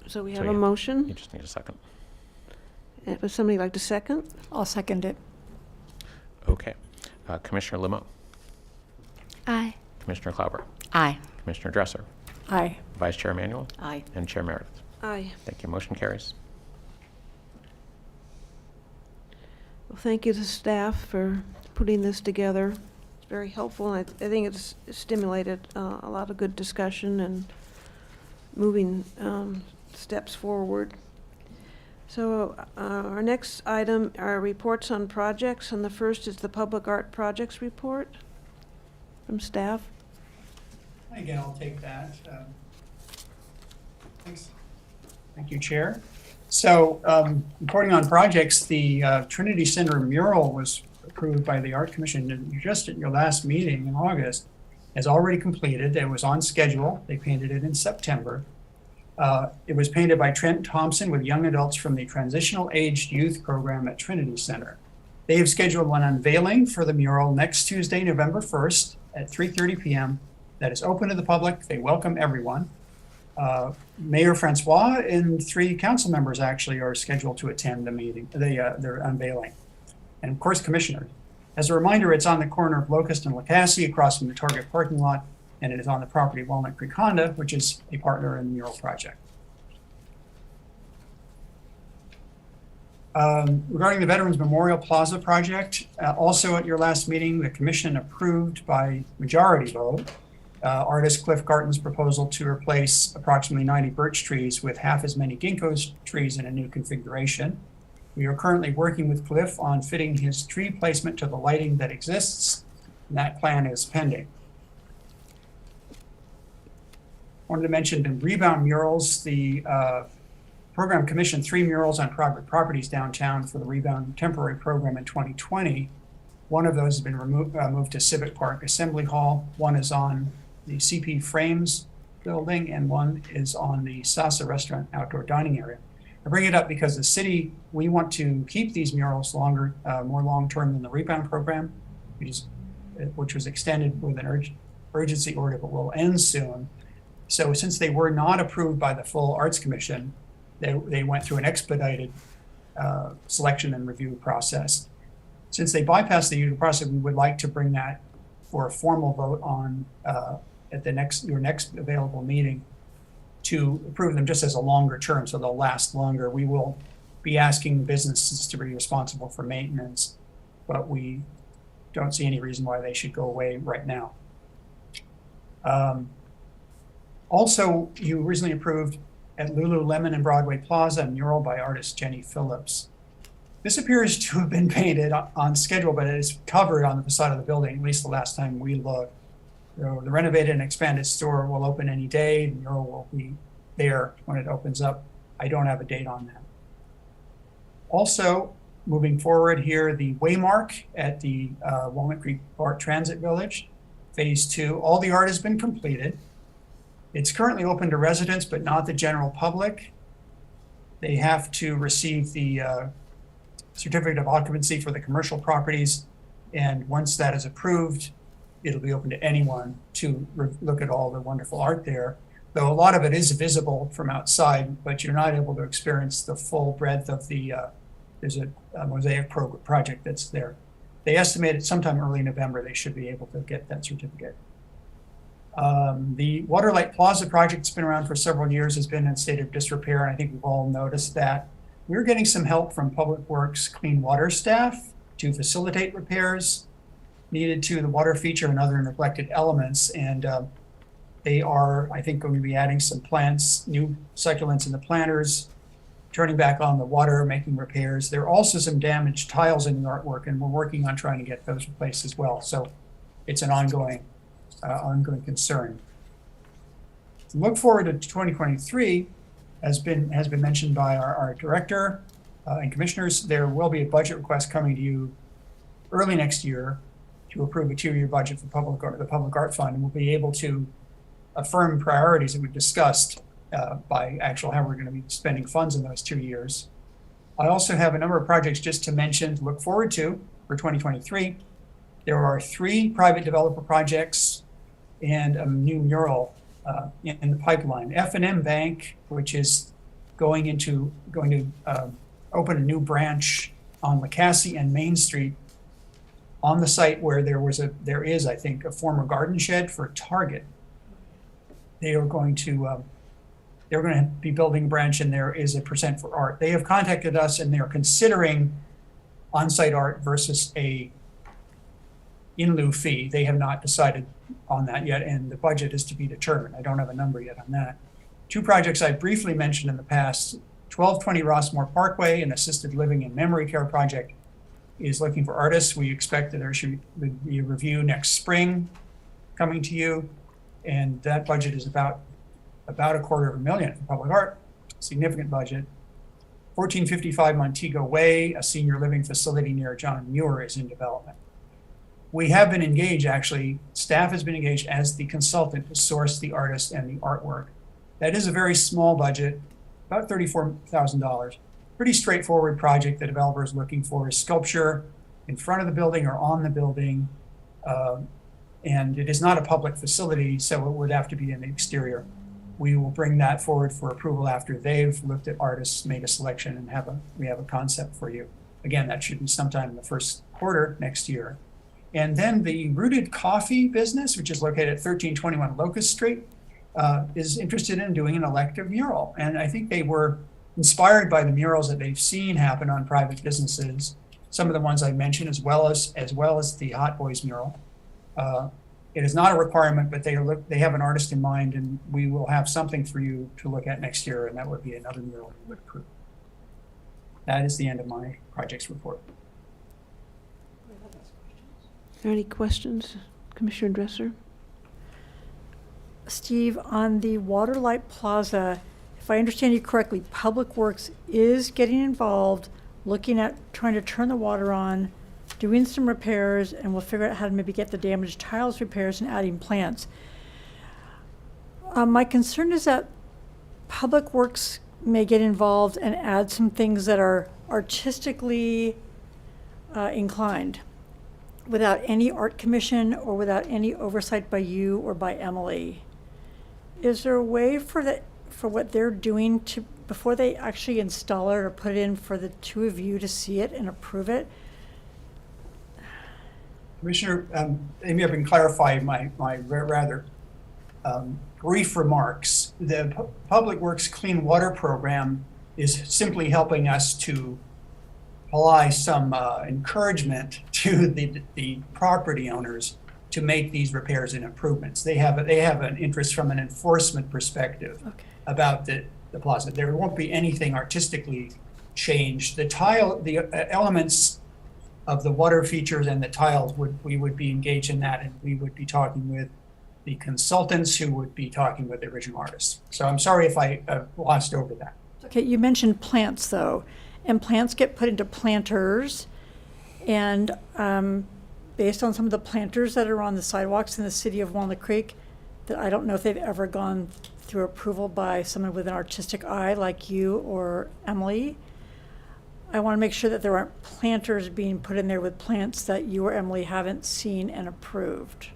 So we So have a you- motion. You just need a second. Would somebody like to second? I'll second it. Okay. Commissioner Limo, Aye. Commissioner Klauber, Aye. Commissioner Dresser, Aye. Vice Chair Emanuel, Aye. and Chair Meredith. Aye. Thank you. Motion carries. Well, thank you to staff for putting this together. It's very helpful, and I think it's stimulated a lot of good discussion and moving steps forward. So our next item are reports on projects, and the first is the Public Art Projects Report from staff. Again, I'll take that. Thanks. Thank you, Chair. So, reporting on projects, the Trinity Center mural was approved by the Art Commission just at your last meeting in August. It's already completed. It was on schedule. They painted it in September. It was painted by Trent Thompson with young adults from the Transitional Aged Youth Program at Trinity Center. They have scheduled one unveiling for the mural next Tuesday, November 1st at 3:30 p.m. That is open to the public. They welcome everyone. Mayor Francois and 3 council members actually are scheduled to attend the meeting, their unveiling. And of course, commissioners. As a reminder, it's on the corner of Locust and Lacassie across from the Target parking lot, and it is on the property of Walnut Creek Honda, which is a partner in the mural project. Regarding the Veterans Memorial Plaza project, also at your last meeting, the commission approved by majority vote artist Cliff Garton's proposal to replace approximately 90 birch trees with half as many ginkgo trees in a new configuration. We are currently working with Cliff on fitting his tree placement to the lighting that exists, and that plan is pending. Wanted to mention the rebound murals. The program commissioned 3 murals on private properties downtown for the rebound temporary program in 2020. One of those has been moved to Civic Park Assembly Hall. One is on the CP Frames building, and one is on the Sasa Restaurant outdoor dining area. I bring it up because the city, we want to keep these murals longer, more long-term than the rebound program, which was extended with an urgency order, but will end soon. So since they were not approved by the full Arts Commission, they went through an expedited selection and review process. Since they bypassed the usual process, we would like to bring that for a formal vote on at your next available meeting to approve them just as a longer term, so they'll last longer. We will be asking businesses to be responsible for maintenance, but we don't see any reason why they should go away right now. Also, you recently approved at Lululemon and Broadway Plaza a mural by artist Jenny Phillips. This appears to have been painted on schedule, but it is covered on the facade of the building, at least the last time we looked. So the renovated and expanded store will open any day. The mural will be there when it opens up. I don't have a date on that. Also, moving forward here, the Waymark at the Walnut Creek Arts Transit Village, Phase 2. All the art has been completed. It's currently open to residents, but not the general public. They have to receive the certificate of occupancy for the commercial properties. And once that is approved, it'll be open to anyone to look at all the wonderful art there. Though a lot of it is visible from outside, but you're not able to experience the full breadth of the, there's a mosaic project that's there. They estimate it sometime early November, they should be able to get that certificate. The Waterlight Plaza project that's been around for several years has been in a state of disrepair, and I think we've all noticed that. We're getting some help from Public Works clean water staff to facilitate repairs needed to the water feature and other neglected elements. And they are, I think, going to be adding some plants, new succulents in the planters, turning back on the water, making repairs. There are also some damaged tiles in the artwork, and we're working on trying to get those replaced as well. So it's an ongoing concern. Look forward to 2023. Has been mentioned by our director and commissioners. There will be a budget request coming to you early next year to approve a 2-year budget for the Public Art Fund, and we'll be able to affirm priorities that we've discussed by actual how we're going to be spending funds in those 2 years. I also have a number of projects just to mention to look forward to for 2023. There are 3 private developer projects and a new mural in the pipeline. F&M Bank, which is going to open a new branch on Lacasse and Main Street on the site where there is, I think, a former garden shed for Target. They are going to be building a branch, and there is a percent for art. They have contacted us, and they are considering on-site art versus a in lieu fee. They have not decided on that yet, and the budget is to be determined. I don't have a number yet on that. 2 projects I briefly mentioned in the past, 1220 Rossmore Parkway, an assisted living and memory care project, is looking for artists. We expect that there should be a review next spring coming to you, and that budget is about $250,000 for public art, significant budget. 1455 Montego Way, a senior living facility near John Muir, is in development. We have been engaged, actually, staff has been engaged as the consultant to source the artist and the artwork. That is a very small budget, about $34,000. Pretty straightforward project the developer is looking for is sculpture in front of the building or on the building. And it is not a public facility, so it would have to be in the exterior. We will bring that forward for approval after they've looked at artists, made a selection, and we have a concept for you. Again, that should be sometime in the first quarter next year. And then the Rooted Coffee business, which is located at 1321 Locust Street, is interested in doing an elective mural. And I think they were inspired by the murals that they've seen happen on private businesses. Some of the ones I mentioned, as well as the Hot Boys mural. It is not a requirement, but they have an artist in mind, and we will have something for you to look at next year, and that would be another mural we would approve. That is the end of my projects report. Are there any questions, Commissioner Dresser? Steve, on the Waterlight Plaza, if I understand you correctly, Public Works is getting involved, looking at trying to turn the water on, doing some repairs, and we'll figure out how to maybe get the damaged tiles repairs and adding plants. My concern is that Public Works may get involved and add some things that are artistically inclined without any art commission or without any oversight by you or by Emily. Is there a way for what they're doing to before they actually install it or put it in for the two of you to see it and approve it? Commissioner, maybe I can clarify my rather brief remarks. The Public Works Clean Water Program is simply helping us to apply some encouragement to the property owners to make these repairs and improvements. They have an interest from an enforcement perspective about the plaza. There won't be anything artistically changed. The elements of the water features and the tiles we would be engaged in that, and we would be talking with the consultants who would be talking with the original artists. So I'm sorry if I glossed over that. Okay, you mentioned plants though, and plants get put into planters, and based on some of the planters that are on the sidewalks in the city of Walnut Creek, that I don't know if they've ever gone through approval by someone with an artistic eye like you or Emily. I want to make sure that there aren't planters being put in there with plants that you or Emily haven't seen and approved.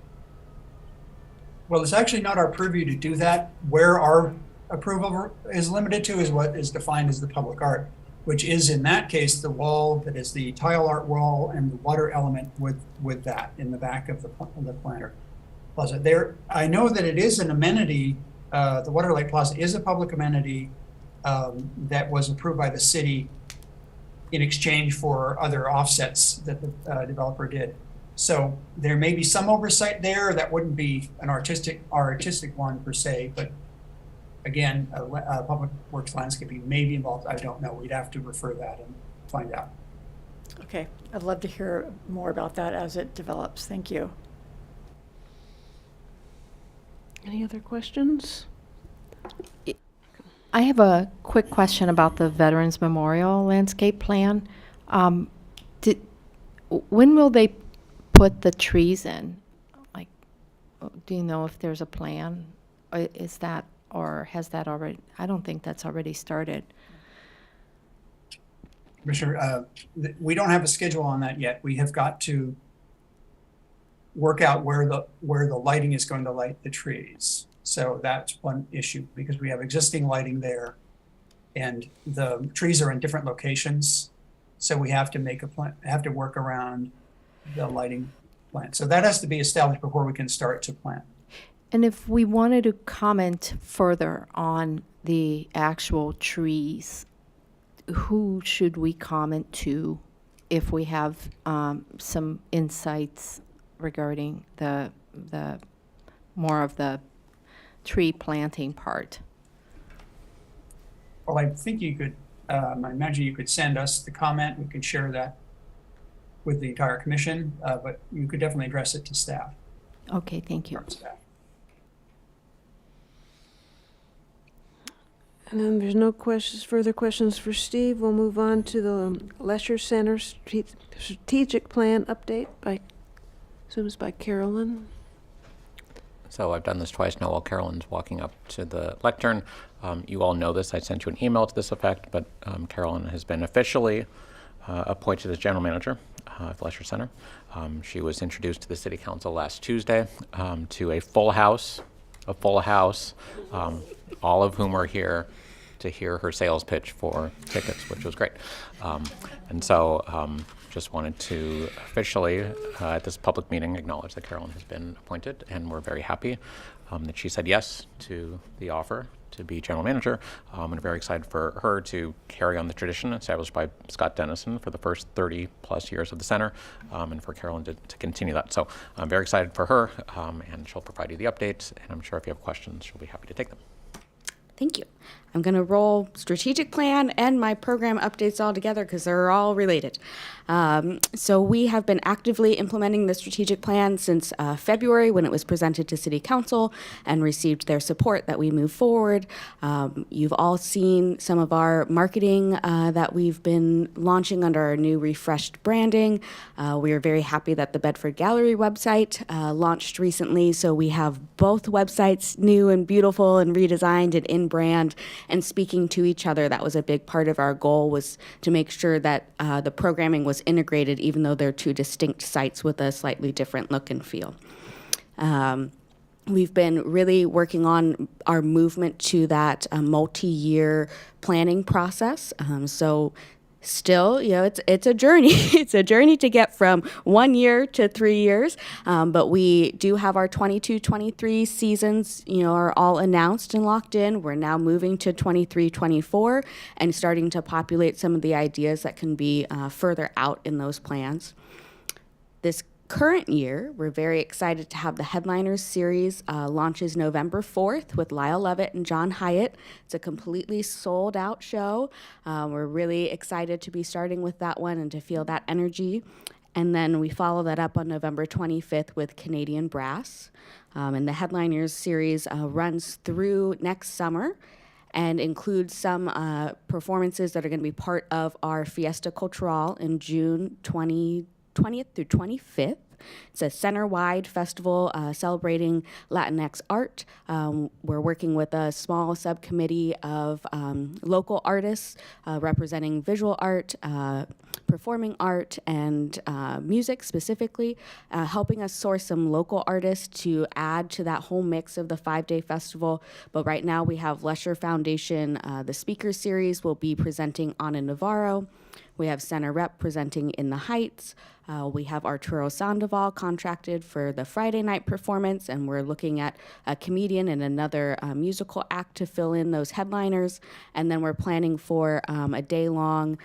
Well, it's actually not our purview to do that. Where our approval is limited to is what is defined as the public art, which is in that case the wall that is the tile art wall and the water element with that in the back of the planter plaza. There, I know that it is an amenity. The Waterlight Plaza is a public amenity that was approved by the city in exchange for other offsets that the developer did. So there may be some oversight there. That wouldn't be our artistic one per se, but again, Public Works Landscaping may be involved. I don't know. We'd have to refer that and find out. Okay, I'd love to hear more about that as it develops. Thank you. Any other questions? I have a quick question about the Veterans Memorial Landscape Plan. When will they put the trees in? Like, do you know if there's a plan? Is that, or has that already? I don't think that's already started. Commissioner, we don't have a schedule on that yet. We have got to work out where the lighting is going to light the trees. So that's one issue, because we have existing lighting there and the trees are in different locations. So we have to make a plan, have to work around the lighting plan. So that has to be established before we can start to plan. And if we wanted to comment further on the actual trees, who should we comment to if we have some insights regarding the more of the tree planting part? Well, I think you could, I imagine you could send us the comment. We could share that with the entire commission, but you could definitely address it to staff. Okay, thank you. Staff. And then there's no further questions for Steve. We'll move on to the Lesher Center strategic plan update assumes by Carolyn. So I've done this twice now while Carolyn's walking up to the lectern. You all know this. I sent you an email to this effect, but Carolyn has been officially appointed as general manager of Lesher Center. She was introduced to the city council last Tuesday to a full house, all of whom are here to hear her sales pitch for tickets, which was great. And so just wanted to officially, at this public meeting, acknowledge that Carolyn has been appointed, and we're very happy that she said yes to the offer to be general manager, and very excited for her to carry on the tradition established by Scott Dennison for the first 30 plus years of the center, and for Carolyn to continue that. So I'm very excited for her, and she'll provide you the updates, and I'm sure if you have questions, she'll be happy to take them. Thank you. I'm going to roll strategic plan and my program updates all together because they're all related. So we have been actively implementing the strategic plan since February when it was presented to City Council and received their support that we move forward. You've all seen some of our marketing that we've been launching under our new refreshed branding. We are very happy that the Bedford Gallery website launched recently, so we have both websites new and beautiful and redesigned and in brand and speaking to each other. That was a big part of our goal, was to make sure that the programming was integrated, even though they're two distinct sites with a slightly different look and feel. we've been really working on our movement to that multi-year planning process. So still, it's a journey. It's a journey to get from 1 year to 3 years. But we do have our 22-23 seasons, are all announced and locked in. We're now moving to 23-24 and starting to populate some of the ideas that can be further out in those plans. This current year, we're very excited to have the Headliners series launches November 4th with Lyle Lovett and John Hyatt. It's a completely sold out show. We're really excited to be starting with that one and to feel that energy. And then we follow that up on November 25th with Canadian Brass. And the Headliners series runs through next summer and includes some performances that are going to be part of our Fiesta Cultural in June 20th through 25th. It's a center-wide festival celebrating Latinx art. We're working with a small subcommittee of local artists representing visual art, performing art, and music specifically, helping us source some local artists to add to that whole mix of the 5-day festival. But right now we have Lesher Foundation, the speaker series will be presenting Ana Navarro. We have Center Rep presenting In the Heights. We have Arturo Sandoval contracted for the Friday night performance, and we're looking at a comedian and another musical act to fill in those headliners. And then we're planning for a day-long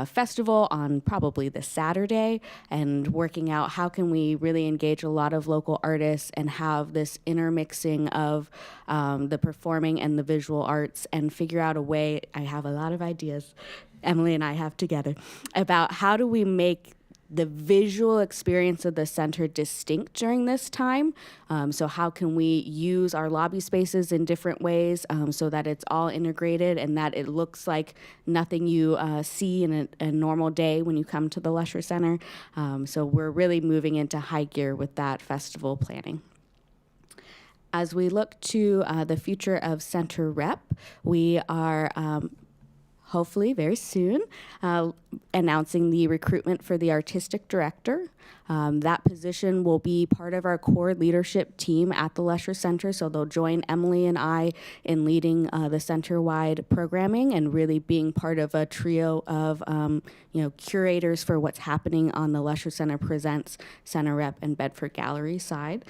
festival on probably this Saturday, and working out how can we really engage a lot of local artists and have this intermixing of the performing and the visual arts, and figure out a way. I have a lot of ideas Emily and I have together about how do we make the visual experience of the center distinct during this time. So how can we use our lobby spaces in different ways so that it's all integrated and that it looks like nothing you see in a normal day when you come to the Lesher Center. So we're really moving into high gear with that festival planning. As we look to the future of Center Rep, we are hopefully very soon, announcing the recruitment for the artistic director. That position will be part of our core leadership team at the Lesher Center, so they'll join Emily and I in leading the center-wide programming and really being part of a trio of curators for what's happening on the Lesher Center Presents, Center Rep, and Bedford Gallery side.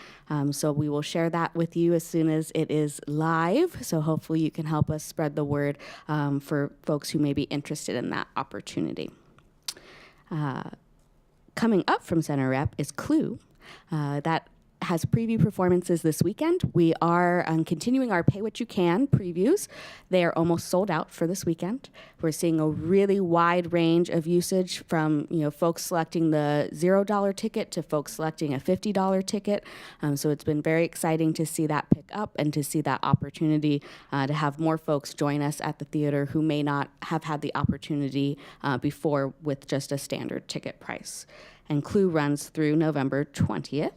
So we will share that with you as soon as it is live, so hopefully you can help us spread the word for folks who may be interested in that opportunity. Coming up from Center Rep is Clue. That has preview performances this weekend. We are continuing our Pay What You Can previews. They are almost sold out for this weekend. We're seeing a really wide range of usage from folks selecting the $0 ticket to folks selecting a $50 ticket. So it's been very exciting to see that pick up and to see that opportunity to have more folks join us at the theater who may not have had the opportunity before with just a standard ticket price. And Clue runs through November 20th.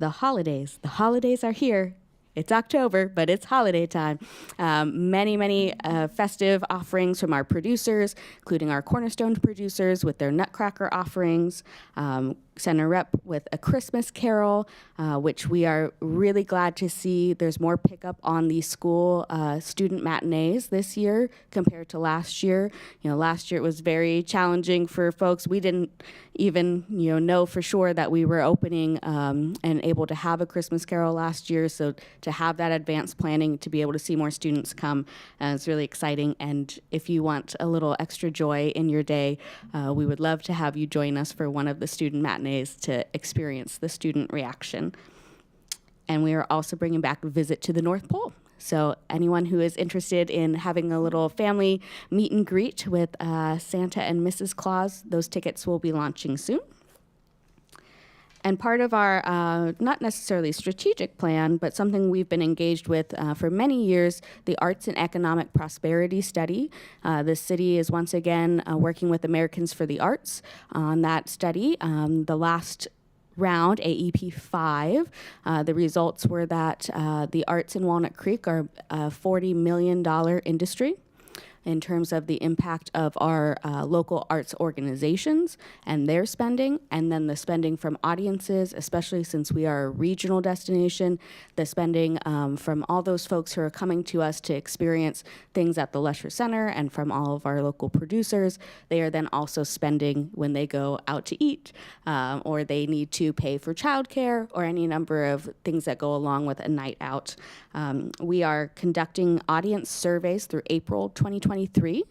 The holidays are here. It's October, but it's holiday time. Many festive offerings from our producers, including our Cornerstone producers with their Nutcracker offerings, Center Rep with A Christmas Carol, which we are really glad to see there's more pickup on the school student matinees this year compared to last year. Last year it was very challenging for folks. We didn't even know for sure that we were opening and able to have A Christmas Carol last year. So to have that advanced planning to be able to see more students come is really exciting. And if you want a little extra joy in your day, we would love to have you join us for one of the student matinees to experience the student reaction. And we are also bringing back a visit to the North Pole. So anyone who is interested in having a little family meet and greet with Santa and Mrs. Claus, those tickets will be launching soon. And part of our, not necessarily strategic plan, but something we've been engaged with for many years, the Arts and Economic Prosperity Study. The city is once again working with Americans for the Arts on that study. The last round, AEP 5, the results were that the arts in Walnut Creek are a $40 million industry. in terms of the impact of our local arts organizations and their spending, and then the spending from audiences, especially since we are a regional destination, the spending from all those folks who are coming to us to experience things at the Lesher Center, and from all of our local producers. They are then also spending when they go out to eat, or they need to pay for childcare, or any number of things that go along with a night out. We are conducting audience surveys through April 2023,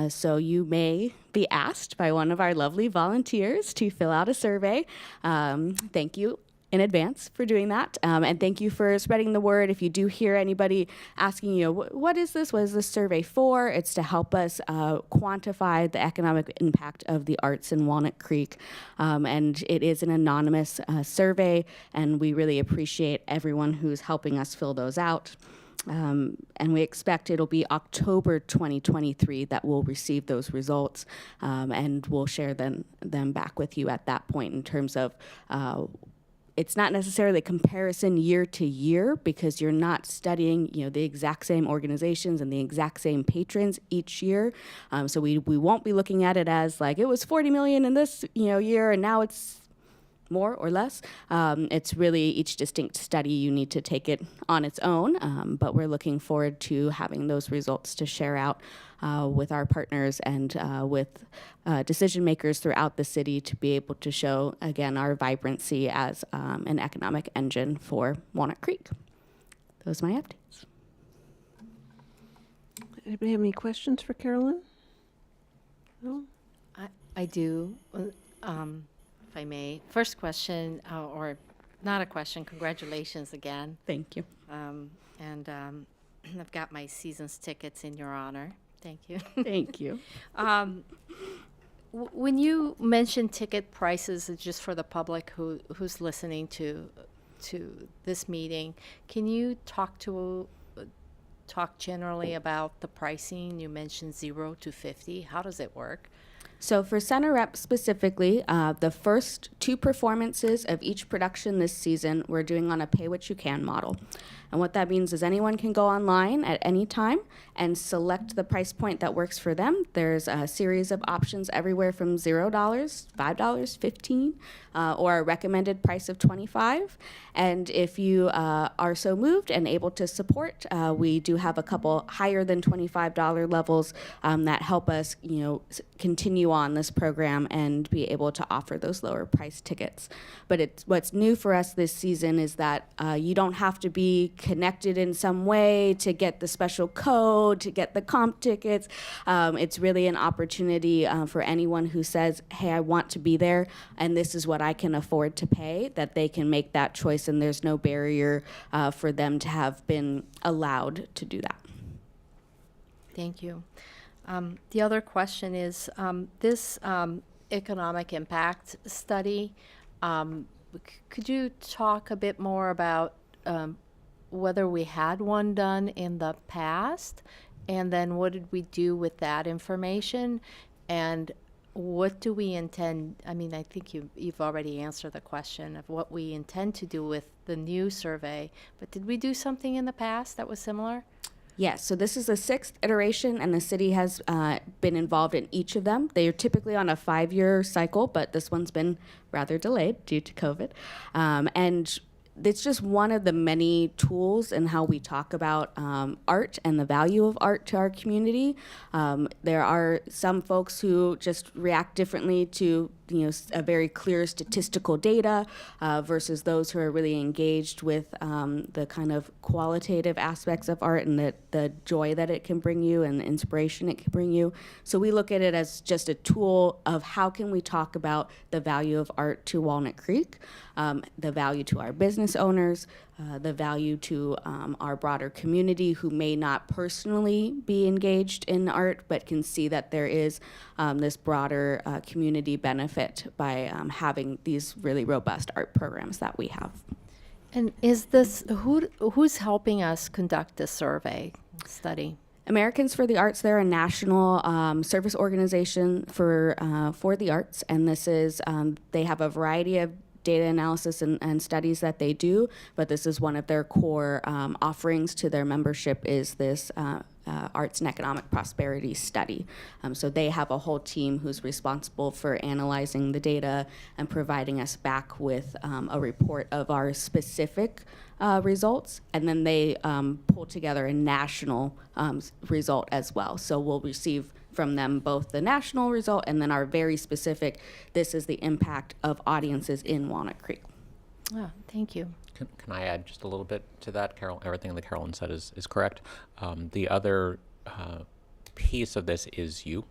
so you may be asked by one of our lovely volunteers to fill out a survey. Thank you in advance for doing that, and thank you for spreading the word. If you do hear anybody asking you, what is this? What is this survey for? It's to help us quantify the economic impact of the arts in Walnut Creek, and it is an anonymous survey, and we really appreciate everyone who's helping us fill those out. And we expect it'll be October 2023 that we'll receive those results, and we'll share them back with you at that point in terms of it's not necessarily a comparison year to year, because you're not studying, the exact same organizations and the exact same patrons each year. So we won't be looking at it as like it was 40 million in this year and now it's more or less. It's really each distinct study. You need to take it on its own, but we're looking forward to having those results to share out with our partners and with decision makers throughout the city to be able to show, again, our vibrancy as an economic engine for Walnut Creek. Those are my updates. Anybody have any questions for Carolyn? No? I do, if I may. First question, or not a question, congratulations again. Thank you. And I've got my season's tickets in your honor. Thank you. Thank you. When you mention ticket prices, just for the public who's listening to this meeting, can you talk generally about the pricing? You mentioned 0 to 50. How does it work? So for Center Rep specifically, the first 2 performances of each production this season we're doing on a pay-what-you-can model. And what that means is anyone can go online at any time and select the price point that works for them. There's a series of options everywhere from $0, $5, $15, or a recommended price of $25. And if you are so moved and able to support, we do have a couple higher than $25 levels that help us, continue on this program and be able to offer those lower price tickets. But what's new for us this season is that you don't have to be connected in some way to get the special code, to get the comp tickets. It's really an opportunity for anyone who says, hey, I want to be there and this is what I can afford to pay, that they can make that choice, and there's no barrier for them to have been allowed to do that. Thank you. The other question is, this economic impact study, could you talk a bit more about whether we had one done in the past, and then what did we do with that information, and what do we intend? I mean, I think you've already answered the question of what we intend to do with the new survey, but did we do something in the past that was similar? Yes, so this is the 6th iteration, and the city has been involved in each of them. They are typically on a 5-year cycle, but this one's been rather delayed due to COVID. And it's just one of the many tools in how we talk about art and the value of art to our community. There are some folks who just react differently to a very clear statistical data versus those who are really engaged with the kind of qualitative aspects of art and the joy that it can bring you and the inspiration it can bring you. So we look at it as just a tool of how can we talk about the value of art to Walnut Creek, the value to our business owners, the value to our broader community who may not personally be engaged in art but can see that there is this broader community benefit by having these really robust art programs that we have. And is this, who's helping us conduct this survey study? Americans for the Arts, they're a national service organization for the arts, and this is, they have a variety of data analysis and studies that they do, but this is one of their core offerings to their membership is this arts and economic prosperity study. So they have a whole team who's responsible for analyzing the data and providing us back with a report of our specific results, and then they pull together a national result as well. So we'll receive from them both the national result and then our very specific, this is the impact of audiences in Walnut Creek. Ah, thank you. Can I add just a little bit to that, Carol? Everything that Carolyn said is correct. The other piece of this is you.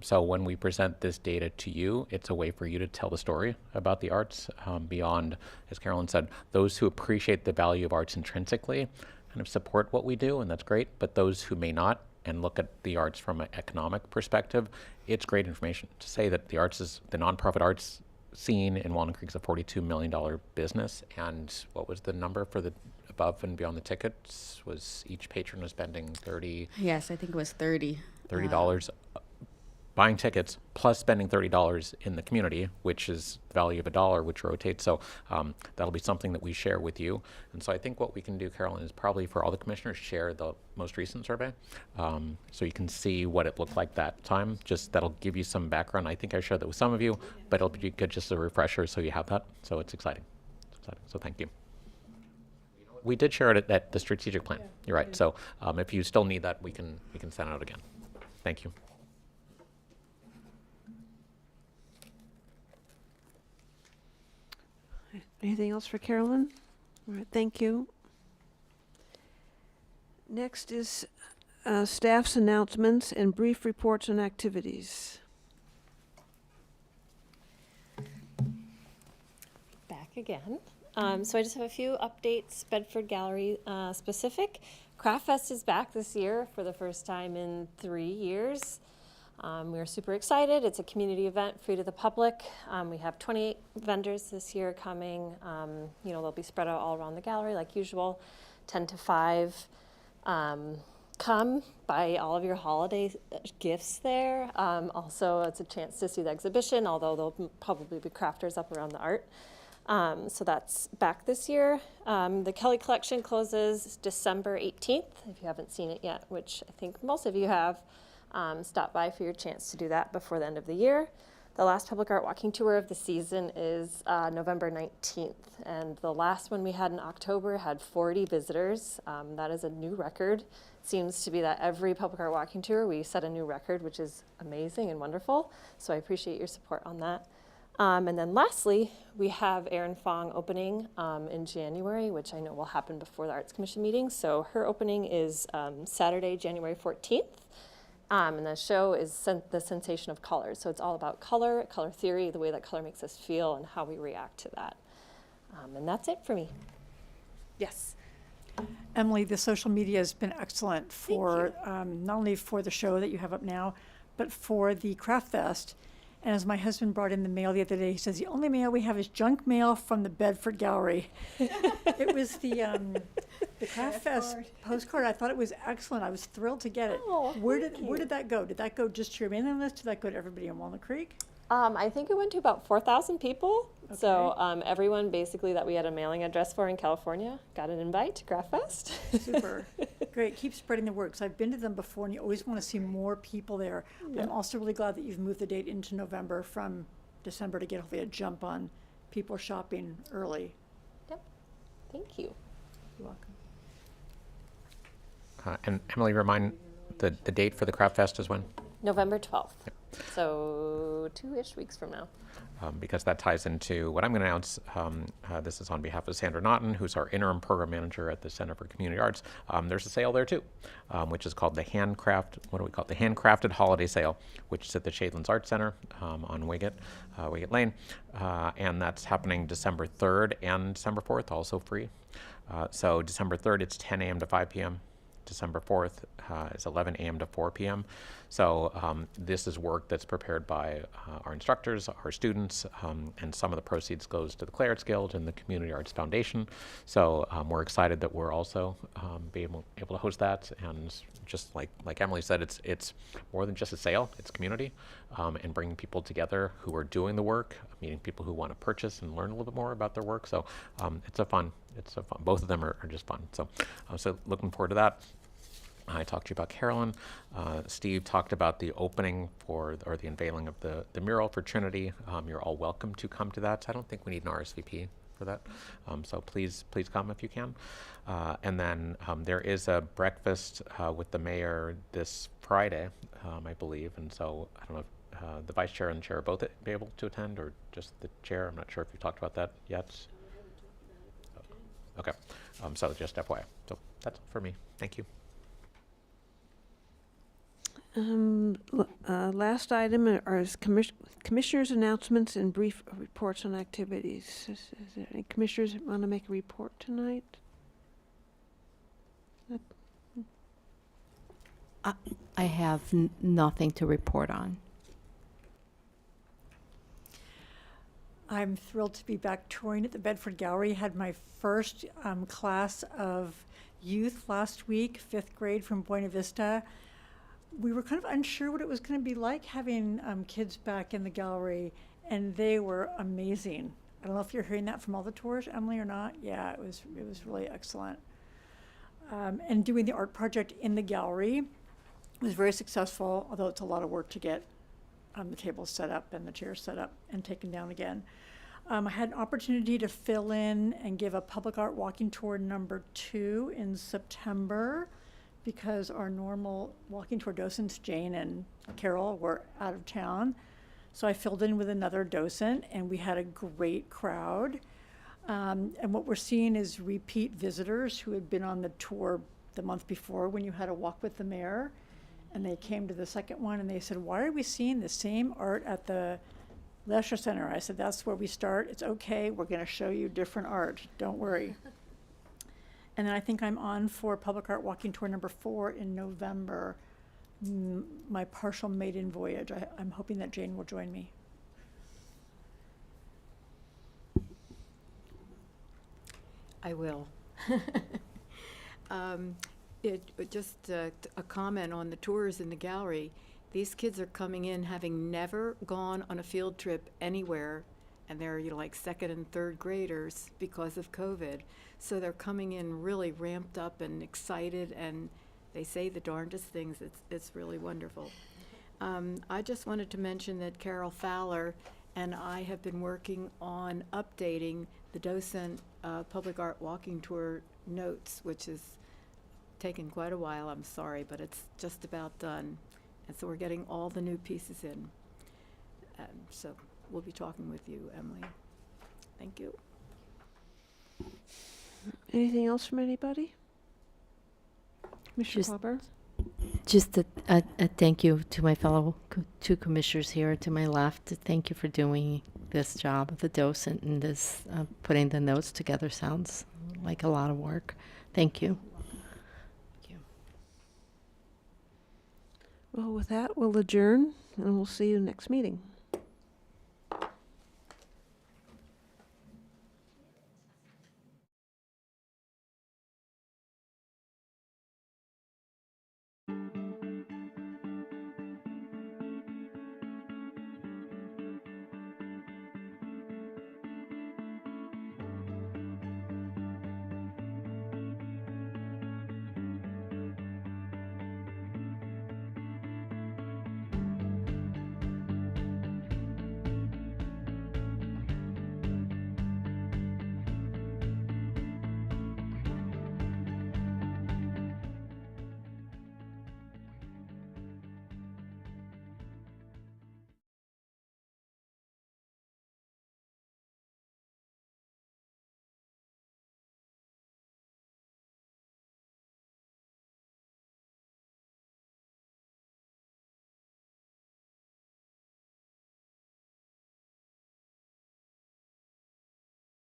So when we present this data to you, it's a way for you to tell the story about the arts beyond, as Carolyn said, those who appreciate the value of arts intrinsically kind of support what we do, and that's great. But those who may not and look at the arts from an economic perspective, it's great information to say that the nonprofit arts scene in Walnut Creek is a $42 million business. And what was the number for the above and beyond the tickets? Was each patron was spending Yes, I think it was $30. Buying tickets plus spending $30 in the community, which is the value of $1, which rotates. So that'll be something that we share with you. And so I think what we can do, Carolyn, is probably for all the commissioners, share the most recent survey. So you can see what it looked like that time. Just that'll give you some background. I think I shared that with some of you, but it'll be good just as a refresher so you have that. So it's exciting. It's exciting. So thank you. We did share it at the strategic plan. You're right. So if you still need that, we can send it out again. Thank you. Anything else for Carolyn? All right, thank you. Next is staff's announcements and brief reports on activities. Back again. So I just have a few updates, Bedford Gallery specific. Craft Fest is back this year for the first time in 3 years. We're super excited. It's a community event free to the public. We have 28 vendors this year coming. They'll be spread out all around the gallery like usual, 10 to 5. Come buy all of your holiday gifts there. Also, it's a chance to see the exhibition, although there'll probably be crafters up around the art. So that's back this year. The Kelly Collection closes December 18th, if you haven't seen it yet, which I think most of you have. Stop by for your chance to do that before the end of the year. The last public art walking tour of the season is November 19th, and the last one we had in October had 40 visitors. That is a new record. Seems to be that every public art walking tour we set a new record, which is amazing and wonderful. So I appreciate your support on that. And then lastly, we have Erin Fong opening in January, which I know will happen before the Arts Commission meeting. So her opening is Saturday, January 14th. And the show is The Sensation of Color. So it's all about color theory, the way that color makes us feel, and how we react to that. And that's it for me. Yes. Emily, the social media has been excellent for not only for the show that you have up now, but for the Craft Fest. And as my husband brought in the mail the other day, he says, the only mail we have is junk mail from the Bedford Gallery. It was the Craft Fest postcard. I thought it was excellent. I was thrilled to get it. Oh, Where did that go? Did that go just to your mailing list? Did that go to everybody in Walnut Creek? I think it went to about 4,000 people. Okay. So everyone basically that we had a mailing address for in California got an invite to Craft Fest. Super. Great. Keep spreading the word. 'Cause I've been to them before, and you always want to see more people there. Yeah. I'm also really glad that you've moved the date into November from December to get hopefully a jump on people shopping early. Yep. Thank you. You're welcome. And Emily, remind the date for the Craft Fest is when? November 12th. So 2-ish weeks from now. Because that ties into what I'm going to announce. This is on behalf of Sandra Naughton, who's our interim program manager at the Center for Community Arts. There's a sale there too, which is called the the Handcrafted Holiday Sale, which is at the Shadelands Arts Center on Wiggett Lane. And that's happening December 3rd and December 4th, also free. So December 3rd, it's 10 a.m. to 5 p.m. December 4th, is 11 a.m. to 4 p.m. So this is work that's prepared by our instructors, our students, and some of the proceeds goes to the Clay Arts Guild and the Community Arts Foundation. So we're excited that we're also be able to host that. And just like Emily said, it's more than just a sale; it's community, and bringing people together who are doing the work, meeting people who want to purchase and learn a little bit more about their work. So it's a fun. Both of them are just fun. So looking forward to that. I talked to you about Carolyn. Steve talked about the opening or the unveiling of the mural for Trinity. You're all welcome to come to that. I don't think we need an RSVP for that. So please come if you can. And then there is a breakfast with the mayor this Friday, I believe. And so I don't know if the vice chair and chair are both be able to attend, or just the chair. I'm not sure if you've talked about that yet. Okay. So just FYI. So that's all for me. Thank you. Last item are commissioners' announcements and brief reports on activities. Is there any commissioners that want to make a report tonight? I have nothing to report on. I'm thrilled to be back touring at the Bedford Gallery. Had my first class of youth last week, 5th grade from Buena Vista. We were kind of unsure what it was going to be like having kids back in the gallery, and they were amazing. I don't know if you're hearing that from all the tours, Emily, or not. Yeah, it was really excellent. And doing the art project in the gallery was very successful, although it's a lot of work to get the tables set up and the chairs set up and taken down again. I had an opportunity to fill in and give a public art walking tour number 2 in September, because our normal walking tour docents, Jane and Carol, were out of town. So I filled in with another docent, and we had a great crowd. And what we're seeing is repeat visitors who had been on the tour the month before when you had a walk with the mayor. And they came to the second one and they said, why are we seeing the same art at the Leisure Center? I said, that's where we start. It's okay. We're going to show you different art. Don't worry. And then I think I'm on for Public Art Walking Tour number 4 in November, my partial maiden voyage. I'm hoping that Jane will join me. I will. Just a comment on the tours in the gallery. These kids are coming in having never gone on a field trip anywhere, and they're like 2nd and 3rd graders because of COVID. So they're coming in really ramped up and excited, and they say the darndest things. It's really wonderful. I just wanted to mention that Carol Fowler and I have been working on updating the docent public art walking tour notes, which has taken quite a while, I'm sorry, but it's just about done. And so we're getting all the new pieces in. So we'll be talking with you, Emily. Thank you. Anything else from anybody? Commissioner Just- Clauber? Just a thank you to my fellow 2 commissioners here to my left. Thank you for doing this job of the docent, and this putting the notes together sounds like a lot of work. Thank you. Well, with that, we'll adjourn, and we'll see you next meeting.